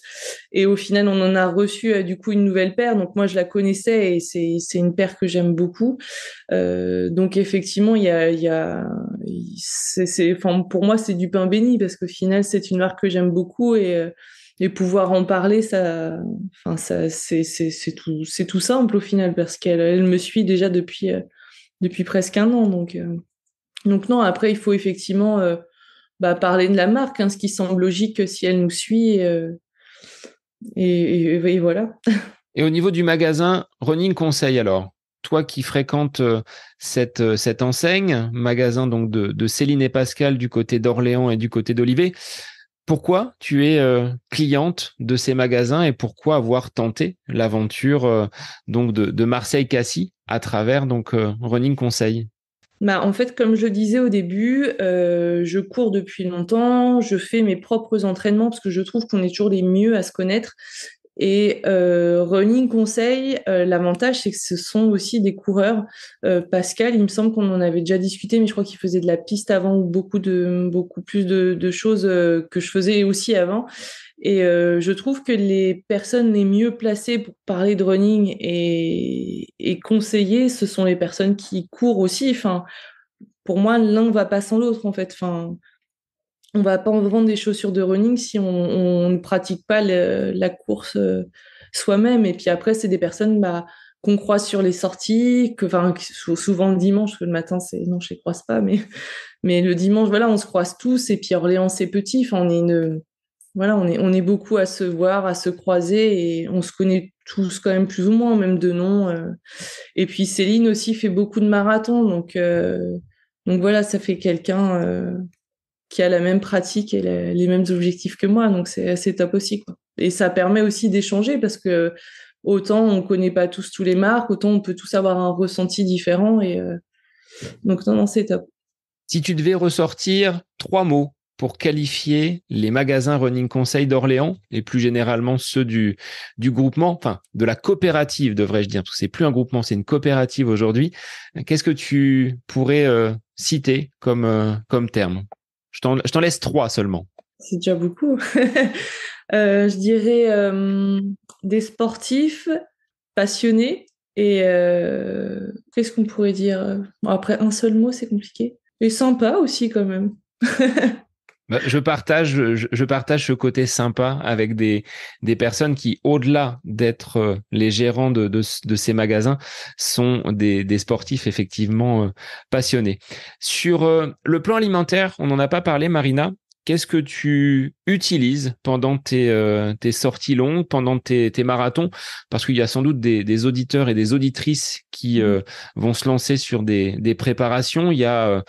S2: Et au final, on en a reçu du coup une nouvelle paire. Donc, moi, je la connaissais et c'est une paire que j'aime beaucoup. Donc, effectivement, enfin, pour moi, c'est du pain béni parce qu'au final, c'est une marque que j'aime beaucoup et pouvoir en parler, enfin, c'est tout simple au final parce qu'elle me suit déjà depuis presque un an. Donc non, après, il faut effectivement parler de la marque, hein, ce qui semble logique si elle nous suit. Et voilà.
S1: Et au niveau du magasin Running Conseil, alors, toi qui fréquentes cette enseigne, magasin donc de Céline et Pascal du côté d'Orléans et du côté d'Olivet, pourquoi tu es cliente de ces magasins et pourquoi avoir tenté l'aventure donc de Marseille-Cassis à travers donc Running Conseil?
S2: Bah, en fait, comme je le disais au début, je cours depuis longtemps, je fais mes propres entraînements parce que je trouve qu'on est toujours les mieux à se connaître. Et Running Conseil, l'avantage, c'est que ce sont aussi des coureurs. Pascal, il me semble qu'on en avait déjà discuté, mais je crois qu'il faisait de la piste avant ou beaucoup plus de choses que je faisais aussi avant. Et je trouve que les personnes les mieux placées pour parler de running et conseiller, ce sont les personnes qui courent aussi. Enfin, pour moi, l'un va pas sans l'autre, en fait. Enfin, on va pas vendre des chaussures de running si on ne pratique pas la course soi-même. Et puis après, c'est des personnes qu'on croise sur les sorties, souvent le dimanche, que le matin, non, je les croise pas, mais le dimanche, voilà, on se croise tous. Et puis Orléans, c'est petit. Enfin, on est beaucoup à se voir, à se croiser, et on se connaît tous quand même plus ou moins, même de nom. Et puis Céline aussi fait beaucoup de marathons, donc voilà, ça fait quelqu'un qui a la même pratique et les mêmes objectifs que moi, donc c'est assez top aussi, quoi. Et ça permet aussi d'échanger parce que autant on connaît pas tous les marques, autant on peut tous avoir un ressenti différent, et donc non, c'est top.
S1: Si tu devais ressortir 3 mots pour qualifier les magasins Running Conseil d'Orléans et plus généralement ceux du groupement, enfin de la coopérative devrais-je dire, parce que c'est plus un groupement, c'est une coopérative aujourd'hui, qu'est-ce que tu pourrais citer comme terme? Je t'en laisse 3 seulement.
S2: C'est déjà beaucoup. Je dirais des sportifs passionnés, et qu'est-ce qu'on pourrait dire? Bon, après, un seul mot, c'est compliqué. Et sympa aussi, quand même.
S1: Bah, je partage ce côté sympa avec des personnes qui, au-delà d'être les gérants de ces magasins, sont des sportifs effectivement passionnés. Sur le plan alimentaire, on n'en a pas parlé, Marina. Qu'est-ce que tu utilises pendant tes sorties longues, pendant tes marathons? Parce qu'il y a sans doute des auditeurs et des auditrices qui vont se lancer sur des préparations. Il y a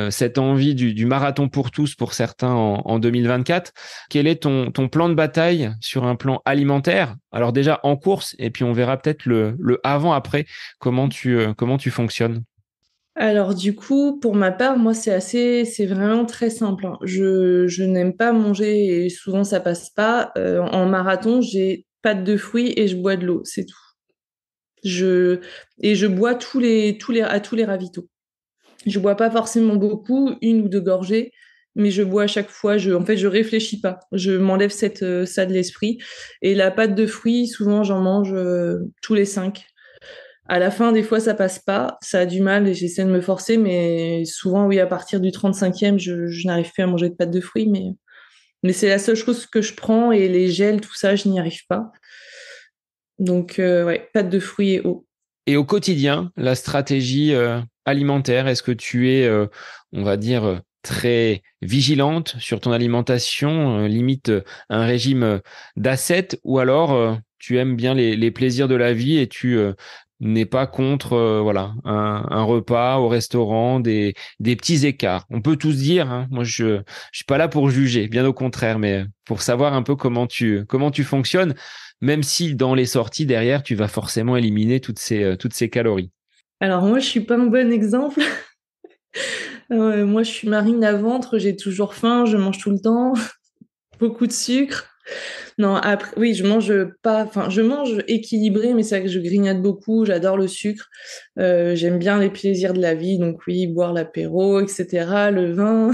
S1: cette envie du marathon pour tous pour certains en 2024. Quel est ton plan de bataille sur un plan alimentaire? Alors déjà en course, et puis on verra peut-être le avant-après, comment tu fonctionnes.
S2: Alors, du coup, pour ma part, moi, c'est vraiment très simple, hein. Je n'aime pas manger, et souvent ça passe pas. En marathon, j'ai pâte de fruits et je bois de l'eau, c'est tout. Et je bois à tous les ravitaux. Je bois pas forcément beaucoup, 1 ou 2 gorgées, mais je bois à chaque fois. En fait, je réfléchis pas. Je m'enlève ça de l'esprit. Et la pâte de fruits, souvent, j'en mange tous les 5. À la fin, des fois, ça passe pas. Ça a du mal et j'essaie de me forcer, mais souvent, oui, à partir du 35e, je n'arrive plus à manger de pâte de fruits, mais c'est la seule chose que je prends, et les gels, tout ça, je n'y arrive pas. Donc, ouais, pâte de fruits et eau.
S1: Et au quotidien, la stratégie alimentaire, est-ce que tu es, on va dire, très vigilante sur ton alimentation, limite un régime d'ascète, ou alors tu aimes bien les plaisirs de la vie et tu n'es pas contre voilà, un repas au restaurant, des petits écarts. On peut tous dire, hein, moi je suis pas là pour juger, bien au contraire, mais pour savoir un peu comment tu fonctionnes, même si dans les sorties derrière, tu vas forcément éliminer toutes ces calories.
S2: Alors, moi, je suis pas un bon exemple. Moi, je suis marine à ventre, j'ai toujours faim, je mange tout le temps, beaucoup de sucre. Non, après, oui, je mange pas, enfin, je mange équilibré, mais c'est vrai que je grignote beaucoup, j'adore le sucre. J'aime bien les plaisirs de la vie, donc oui, boire l'apéro, etc., le vin.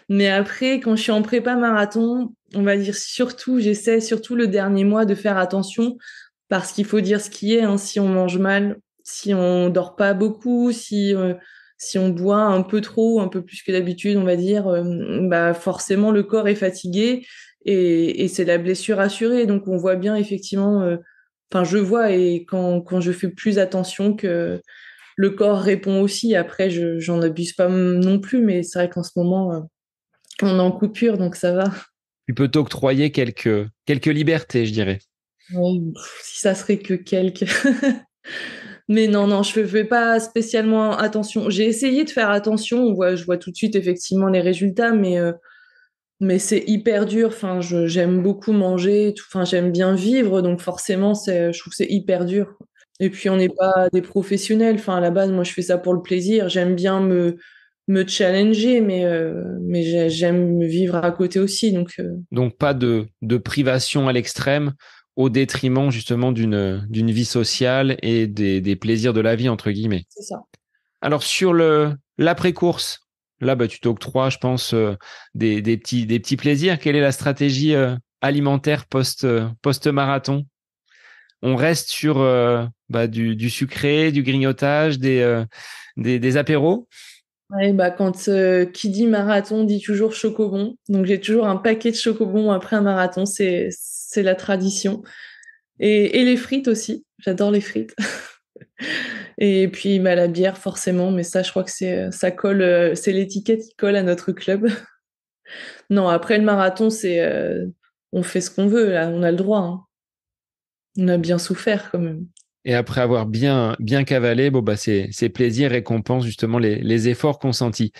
S2: Mais après, quand je suis en prépa marathon, on va dire surtout, j'essaie surtout le dernier mois de faire attention, parce qu'il faut dire ce qui est, hein, si on mange mal, si on dort pas beaucoup, si on boit un peu trop, un peu plus que d'habitude, on va dire, bah forcément le corps est fatigué, et c'est la blessure assurée. Donc on voit bien effectivement, enfin je vois, et quand je fais plus attention, que le corps répond aussi. Après, j'en abuse pas non plus, mais c'est vrai qu'en ce moment, on est en coupure, donc ça va.
S1: Tu peux t'octroyer quelques libertés, je dirais.
S2: Ouais, si ça serait que quelques. Mais non, non, je fais pas spécialement attention. J'ai essayé de faire attention. Je vois tout de suite effectivement les résultats, mais c'est hyper dur. Enfin, j'aime beaucoup manger, tout. Enfin, j'aime bien vivre, donc forcément, je trouve que c'est hyper dur. Et puis, on n'est pas des professionnels. Enfin, à la base, moi, je fais ça pour le plaisir. J'aime bien me challenger, mais j'aime vivre à côté aussi.
S1: Donc pas de privation à l'extrême au détriment justement d'une vie sociale et des plaisirs de la vie, entre guillemets.
S2: c'est ça.
S1: Alors sur l'après-course, là bah, tu t'octroies, je pense, des petits plaisirs. Quelle est la stratégie alimentaire post-marathon? On reste sur bah, du sucré, du grignotage, des apéros?
S2: Ouais, bah quand qui dit marathon dit toujours chocobon. Donc j'ai toujours un paquet de chocobons après un marathon, c'est la tradition. Et les frites aussi. J'adore les frites. Et puis bah, la bière forcément, mais ça je crois que ça colle, c'est l'étiquette qui colle à notre club. Non, après le marathon, on fait ce qu'on veut là, on a le droit, hein. On a bien souffert quand même.
S1: Et après avoir bien cavalé, bon, bah, c'est plaisir, récompense justement les efforts consentis.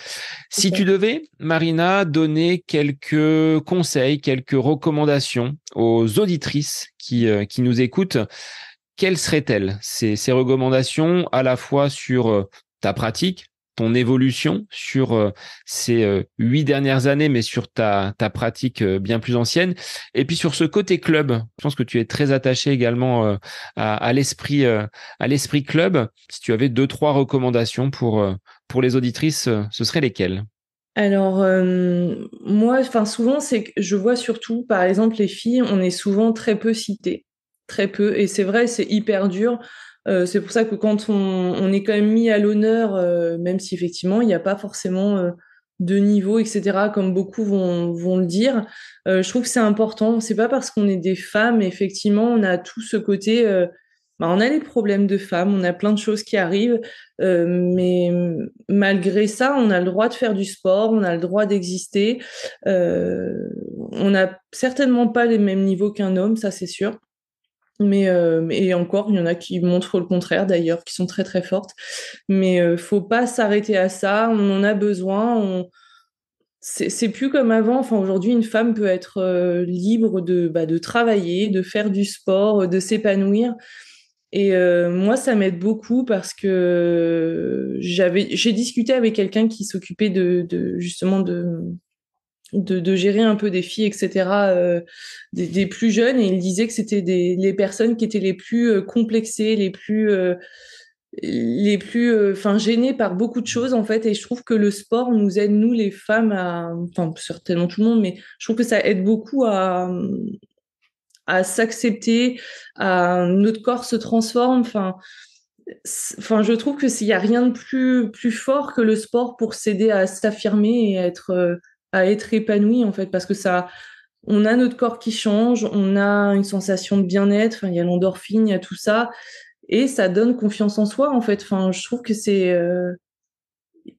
S2: C'est
S1: Si
S2: ça.
S1: tu devais, Marina, donner quelques conseils, quelques recommandations aux auditrices qui nous écoutent, quelles seraient-elles ces recommandations à la fois sur ta pratique, ton évolution sur ces 8 dernières années, mais sur ta pratique bien plus ancienne, et puis sur ce côté club. Je pense que tu es très attaché également à l'esprit club. Si tu avais deux, trois recommandations pour les auditrices, ce seraient lesquelles?
S2: Alors, moi, enfin, souvent, c'est que je vois surtout, par exemple, les filles, on est souvent très peu citées, très peu. Et c'est vrai, c'est hyper dur. C'est pour ça que quand on est quand même mis à l'honneur, même si effectivement, il n'y a pas forcément de niveau, etc., comme beaucoup vont le dire, je trouve que c'est important. C'est pas parce qu'on est des femmes, effectivement, on a tout ce côté. Bah, on a les problèmes de femmes, on a plein de choses qui arrivent. Mais malgré ça, on a le droit de faire du sport, on a le droit d'exister. Euh, on n'a certainement pas les mêmes niveaux qu'un homme, ça c'est sûr. Et encore, il y en a qui montrent le contraire d'ailleurs, qui sont très très fortes. Mais faut pas s'arrêter à ça. On en a besoin. C'est plus comme avant. Enfin, aujourd'hui, une femme peut être libre de travailler, de faire du sport, de s'épanouir. Et moi, ça m'aide beaucoup parce que j'ai discuté avec quelqu'un qui s'occupait justement de gérer un peu des filles, etc., des plus jeunes, et il disait que c'était les personnes qui étaient les plus complexées, enfin, gênées par beaucoup de choses, en fait. Et je trouve que le sport nous aide, nous, les femmes, enfin, certainement tout le monde, mais je trouve que ça aide beaucoup à s'accepter, notre corps se transforme. Enfin, je trouve que s'il y a rien de plus fort que le sport pour s'aider à s'affirmer et à être épanoui, en fait, parce que on a notre corps qui change, on a une sensation de bien-être, enfin, il y a l'endorphine, il y a tout ça, et ça donne confiance en soi, en fait. Enfin, je trouve que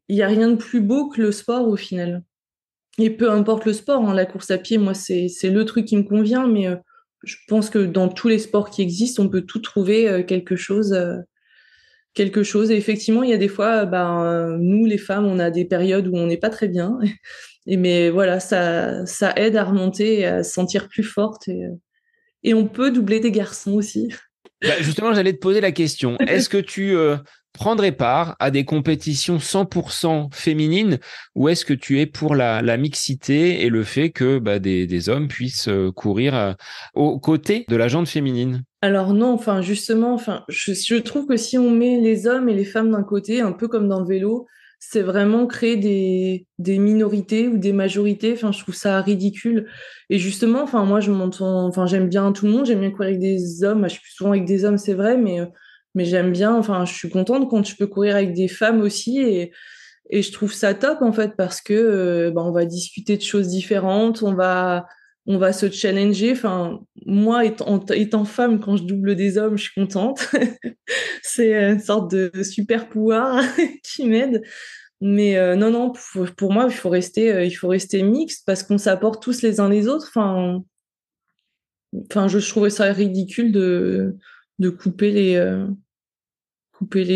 S2: il y a rien de plus beau que le sport au final. Et peu importe le sport, hein, la course à pied, moi, c'est le truc qui me convient, mais je pense que dans tous les sports qui existent, on peut tout trouver quelque chose. Quelque chose. Et effectivement, il y a des fois, nous, les femmes, on a des périodes où on n'est pas très bien. Mais voilà, ça aide à remonter et à se sentir plus forte. Et on peut doubler des garçons aussi.
S1: Bah, justement, j'allais te poser la question. Est-ce que tu prendrais part à des compétitions 100% féminines ou est-ce que tu es pour la mixité et le fait que bah, des hommes puissent courir aux côtés de la jante féminine?
S2: Alors non, enfin justement, enfin je trouve que si on met les hommes et les femmes d'un côté, un peu comme dans le vélo, c'est vraiment créer des minorités ou des majorités. Enfin, je trouve ça ridicule. Et justement, enfin moi enfin j'aime bien tout le monde, j'aime bien courir avec des hommes. Je suis plus souvent avec des hommes, c'est vrai, mais j'aime bien. Enfin, je suis contente quand je peux courir avec des femmes aussi. Et je trouve ça top en fait parce que on va discuter de choses différentes, on va se challenger. Enfin, moi, étant femme, quand je double des hommes, je suis contente. C'est une sorte de super pouvoir qui m'aide. Mais non, non, pour moi, il faut rester mixte parce qu'on s'apporte tous les uns les autres. Enfin, je trouvais ça ridicule de couper les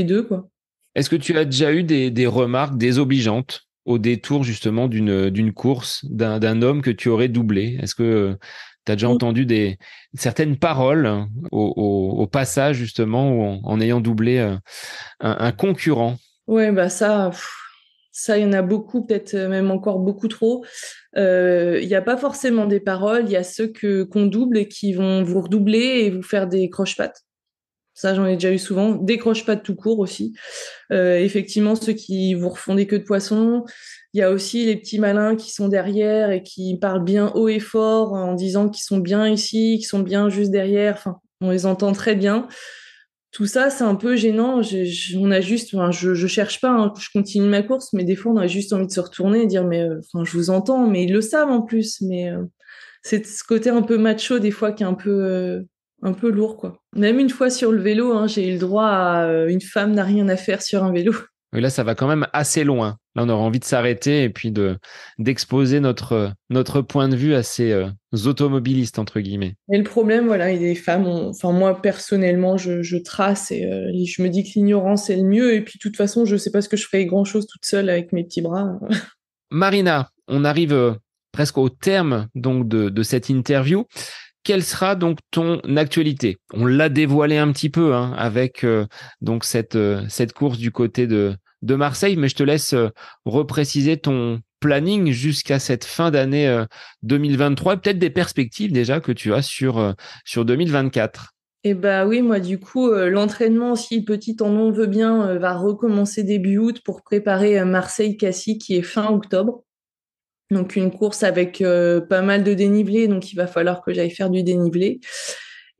S2: deux, quoi.
S1: Est-ce que tu as déjà eu des remarques désobligeantes au détour justement d'une course d'un homme que tu aurais doublé? Est-ce que tu as déjà entendu certaines paroles au passage justement ou en ayant doublé un concurrent?
S2: Ouais, bah ça, il y en a beaucoup, peut-être même encore beaucoup trop. Il n'y a pas forcément des paroles, il y a ceux qu'on double et qui vont vous redoubler et vous faire des croche-pattes. Ça, j'en ai déjà eu souvent. Des croche-pattes tout court aussi. Effectivement, ceux qui vous refont des queues de poisson. Il y a aussi les petits malins qui sont derrière et qui parlent bien haut et fort en disant qu'ils sont bien ici, qu'ils sont bien juste derrière. Enfin, on les entend très bien. Tout ça, c'est un peu gênant. On a juste, enfin, je cherche pas, hein, je continue ma course, mais des fois, on a juste envie de se retourner et dire, mais enfin, je vous entends, mais ils le savent en plus. Mais c'est ce côté un peu macho des fois qui est un peu lourd, quoi. Même une fois sur le vélo, hein, j'ai eu le droit à une femme n'a rien à faire sur un vélo.
S1: Oui, là, ça va quand même assez loin. Là, on aura envie de s'arrêter et puis d'exposer notre point de vue à ces automobilistes, entre guillemets.
S2: Et le problème, voilà, il y a des femmes, enfin, moi, personnellement, je trace et je me dis que l'ignorance est le mieux. Et puis, de toute façon, je sais pas ce que je ferais grand-chose toute seule avec mes petits bras.
S1: Marina, on arrive presque au terme donc de cette interview. Quelle sera donc ton actualité? On l'a dévoilé un petit peu hein, avec donc cette course du côté de Marseille, mais je te laisse repréciser ton planning jusqu'à cette fin d'année 2023 et peut-être des perspectives déjà que tu as sur 2024.
S2: Et bah oui, moi, du coup, l'entraînement, si Petite en on veut bien, va recommencer début août pour préparer Marseille-Cassis qui est fin octobre. Donc une course avec pas mal de dénivelé, donc il va falloir que j'aille faire du dénivelé.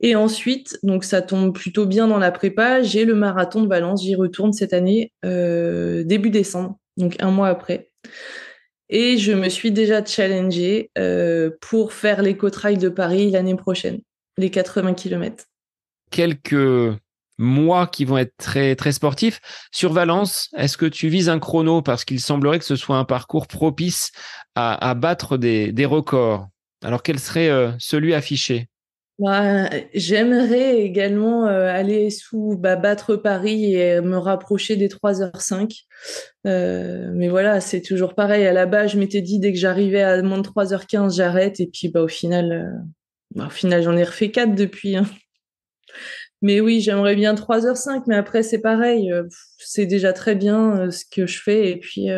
S2: Et ensuite, donc ça tombe plutôt bien dans la prépa, j'ai le marathon de Valence, j'y retourne cette année, début décembre, donc un mois après. Et je me suis déjà challengée pour faire l'éco-trail de Paris l'année prochaine, les 80 km.
S1: Quelques mois qui vont être très, très sportifs. Sur Valence, est-ce que tu vises un chrono? Parce qu'il semblerait que ce soit un parcours propice à battre des records. Alors, quel serait celui affiché?
S2: Bah, j'aimerais également aller battre Paris et me rapprocher des 3h05. Mais voilà, c'est toujours pareil. À la base, je m'étais dit dès que j'arrivais à moins de 3h15, j'arrête. Et puis au final, j'en ai refait 4 depuis. Hein. Mais oui, j'aimerais bien 3h05. Mais après, c'est pareil. C'est déjà très bien ce que je fais. Et puis,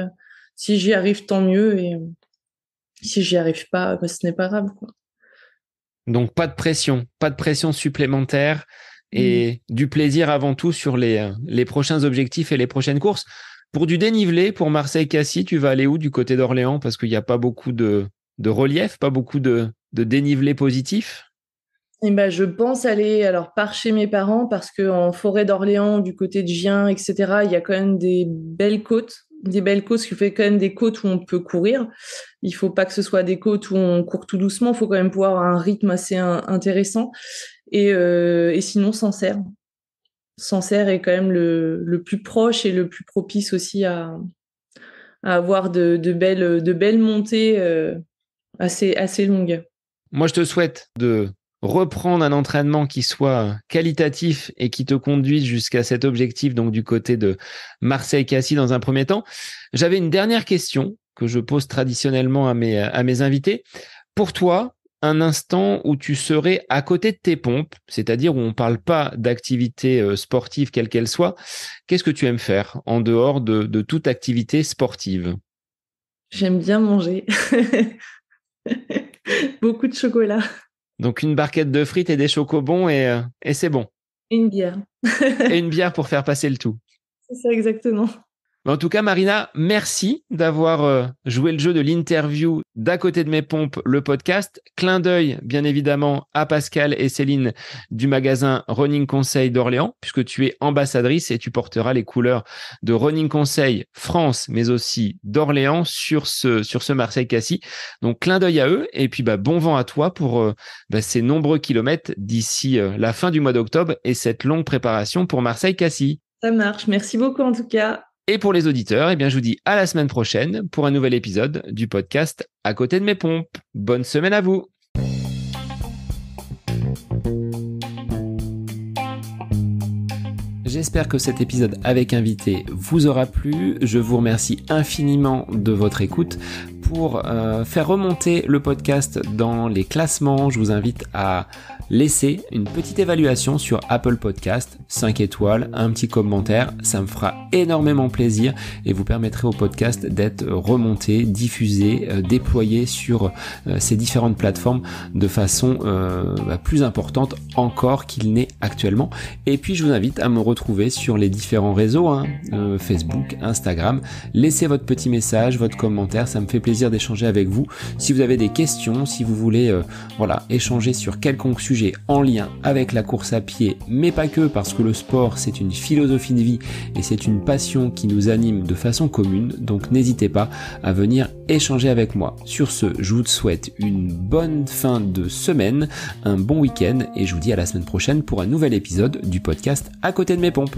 S2: si j'y arrive, tant mieux. Et si j'y arrive pas, ce n'est pas grave, quoi.
S1: Donc, pas de pression supplémentaire et du plaisir avant tout sur les prochains objectifs et les prochaines courses. Pour du dénivelé, pour Marseille-Cassis, tu vas aller où du côté d'Orléans? Parce qu'il n'y a pas beaucoup de relief, pas beaucoup de dénivelé positif.
S2: Et ben, je pense aller alors par chez mes parents parce que en forêt d'Orléans, du côté de Gien, etc., il y a quand même des belles côtes, ce qui fait quand même des côtes où on peut courir. Il faut pas que ce soit des côtes où on court tout doucement, il faut quand même pouvoir avoir un rythme assez intéressant. Et sinon, Sancerre. Sancerre est quand même le plus proche et le plus propice aussi à avoir de belles montées assez longues.
S1: Moi, je te souhaite de reprendre un entraînement qui soit qualitatif et qui te conduise jusqu'à cet objectif, donc du côté de Marseille-Cassis dans un premier temps. J'avais une dernière question que je pose traditionnellement à mes invités. Pour toi, un instant où tu serais à côté de tes pompes, c'est-à-dire où on ne parle pas d'activité sportive quelle qu'elle soit, qu'est-ce que tu aimes faire en dehors de toute activité sportive?
S2: J'aime bien manger. Beaucoup de chocolat.
S1: Donc une barquette de frites et des chocobons et c'est bon.
S2: Et une bière.
S1: Et une bière pour faire passer le tout.
S2: C'est ça exactement.
S1: Mais en tout cas, Marina, merci d'avoir joué le jeu de l'interview d'À côté de mes pompes, le podcast. Clin d'œil, bien évidemment, à Pascal et Céline du magasin Running Conseil d'Orléans, puisque tu es ambassadrice et tu porteras les couleurs de Running Conseil France, mais aussi d'Orléans sur ce Marseille-Cassis. Donc, clin d'œil à eux. Et puis, bon vent à toi pour ces nombreux kilomètres d'ici la fin du mois d'octobre et cette longue préparation pour Marseille-Cassis.
S2: Ça marche. Merci beaucoup en tout cas.
S1: Et pour les auditeurs, je vous dis à la semaine prochaine pour un nouvel épisode du podcast À côté de mes pompes. Bonne semaine à vous. J'espère que cet épisode avec invité vous aura plu. Je vous remercie infiniment de votre écoute. Pour faire remonter le podcast dans les classements, je vous invite à laisser une petite évaluation sur Apple Podcast, 5 étoiles, un petit commentaire, ça me fera énormément plaisir et vous permettrez au podcast d'être remonté, diffusé, déployé sur ces différentes plateformes de façon plus importante encore qu'il n'est actuellement. Et puis je vous invite à me retrouver sur les différents réseaux, Facebook, Instagram. Laissez votre petit message, votre commentaire, ça me fait plaisir plaisir d'échanger avec vous. Si vous avez des questions, si vous voulez échanger sur quelconque sujet en lien avec la course à pied, mais pas que, parce que le sport c'est une philosophie de vie et c'est une passion qui nous anime de façon commune, donc n'hésitez pas à venir échanger avec moi. Sur ce, je vous souhaite une bonne fin de semaine, un bon week-end et je vous dis à la semaine prochaine pour un nouvel épisode du podcast À côté de mes pompes.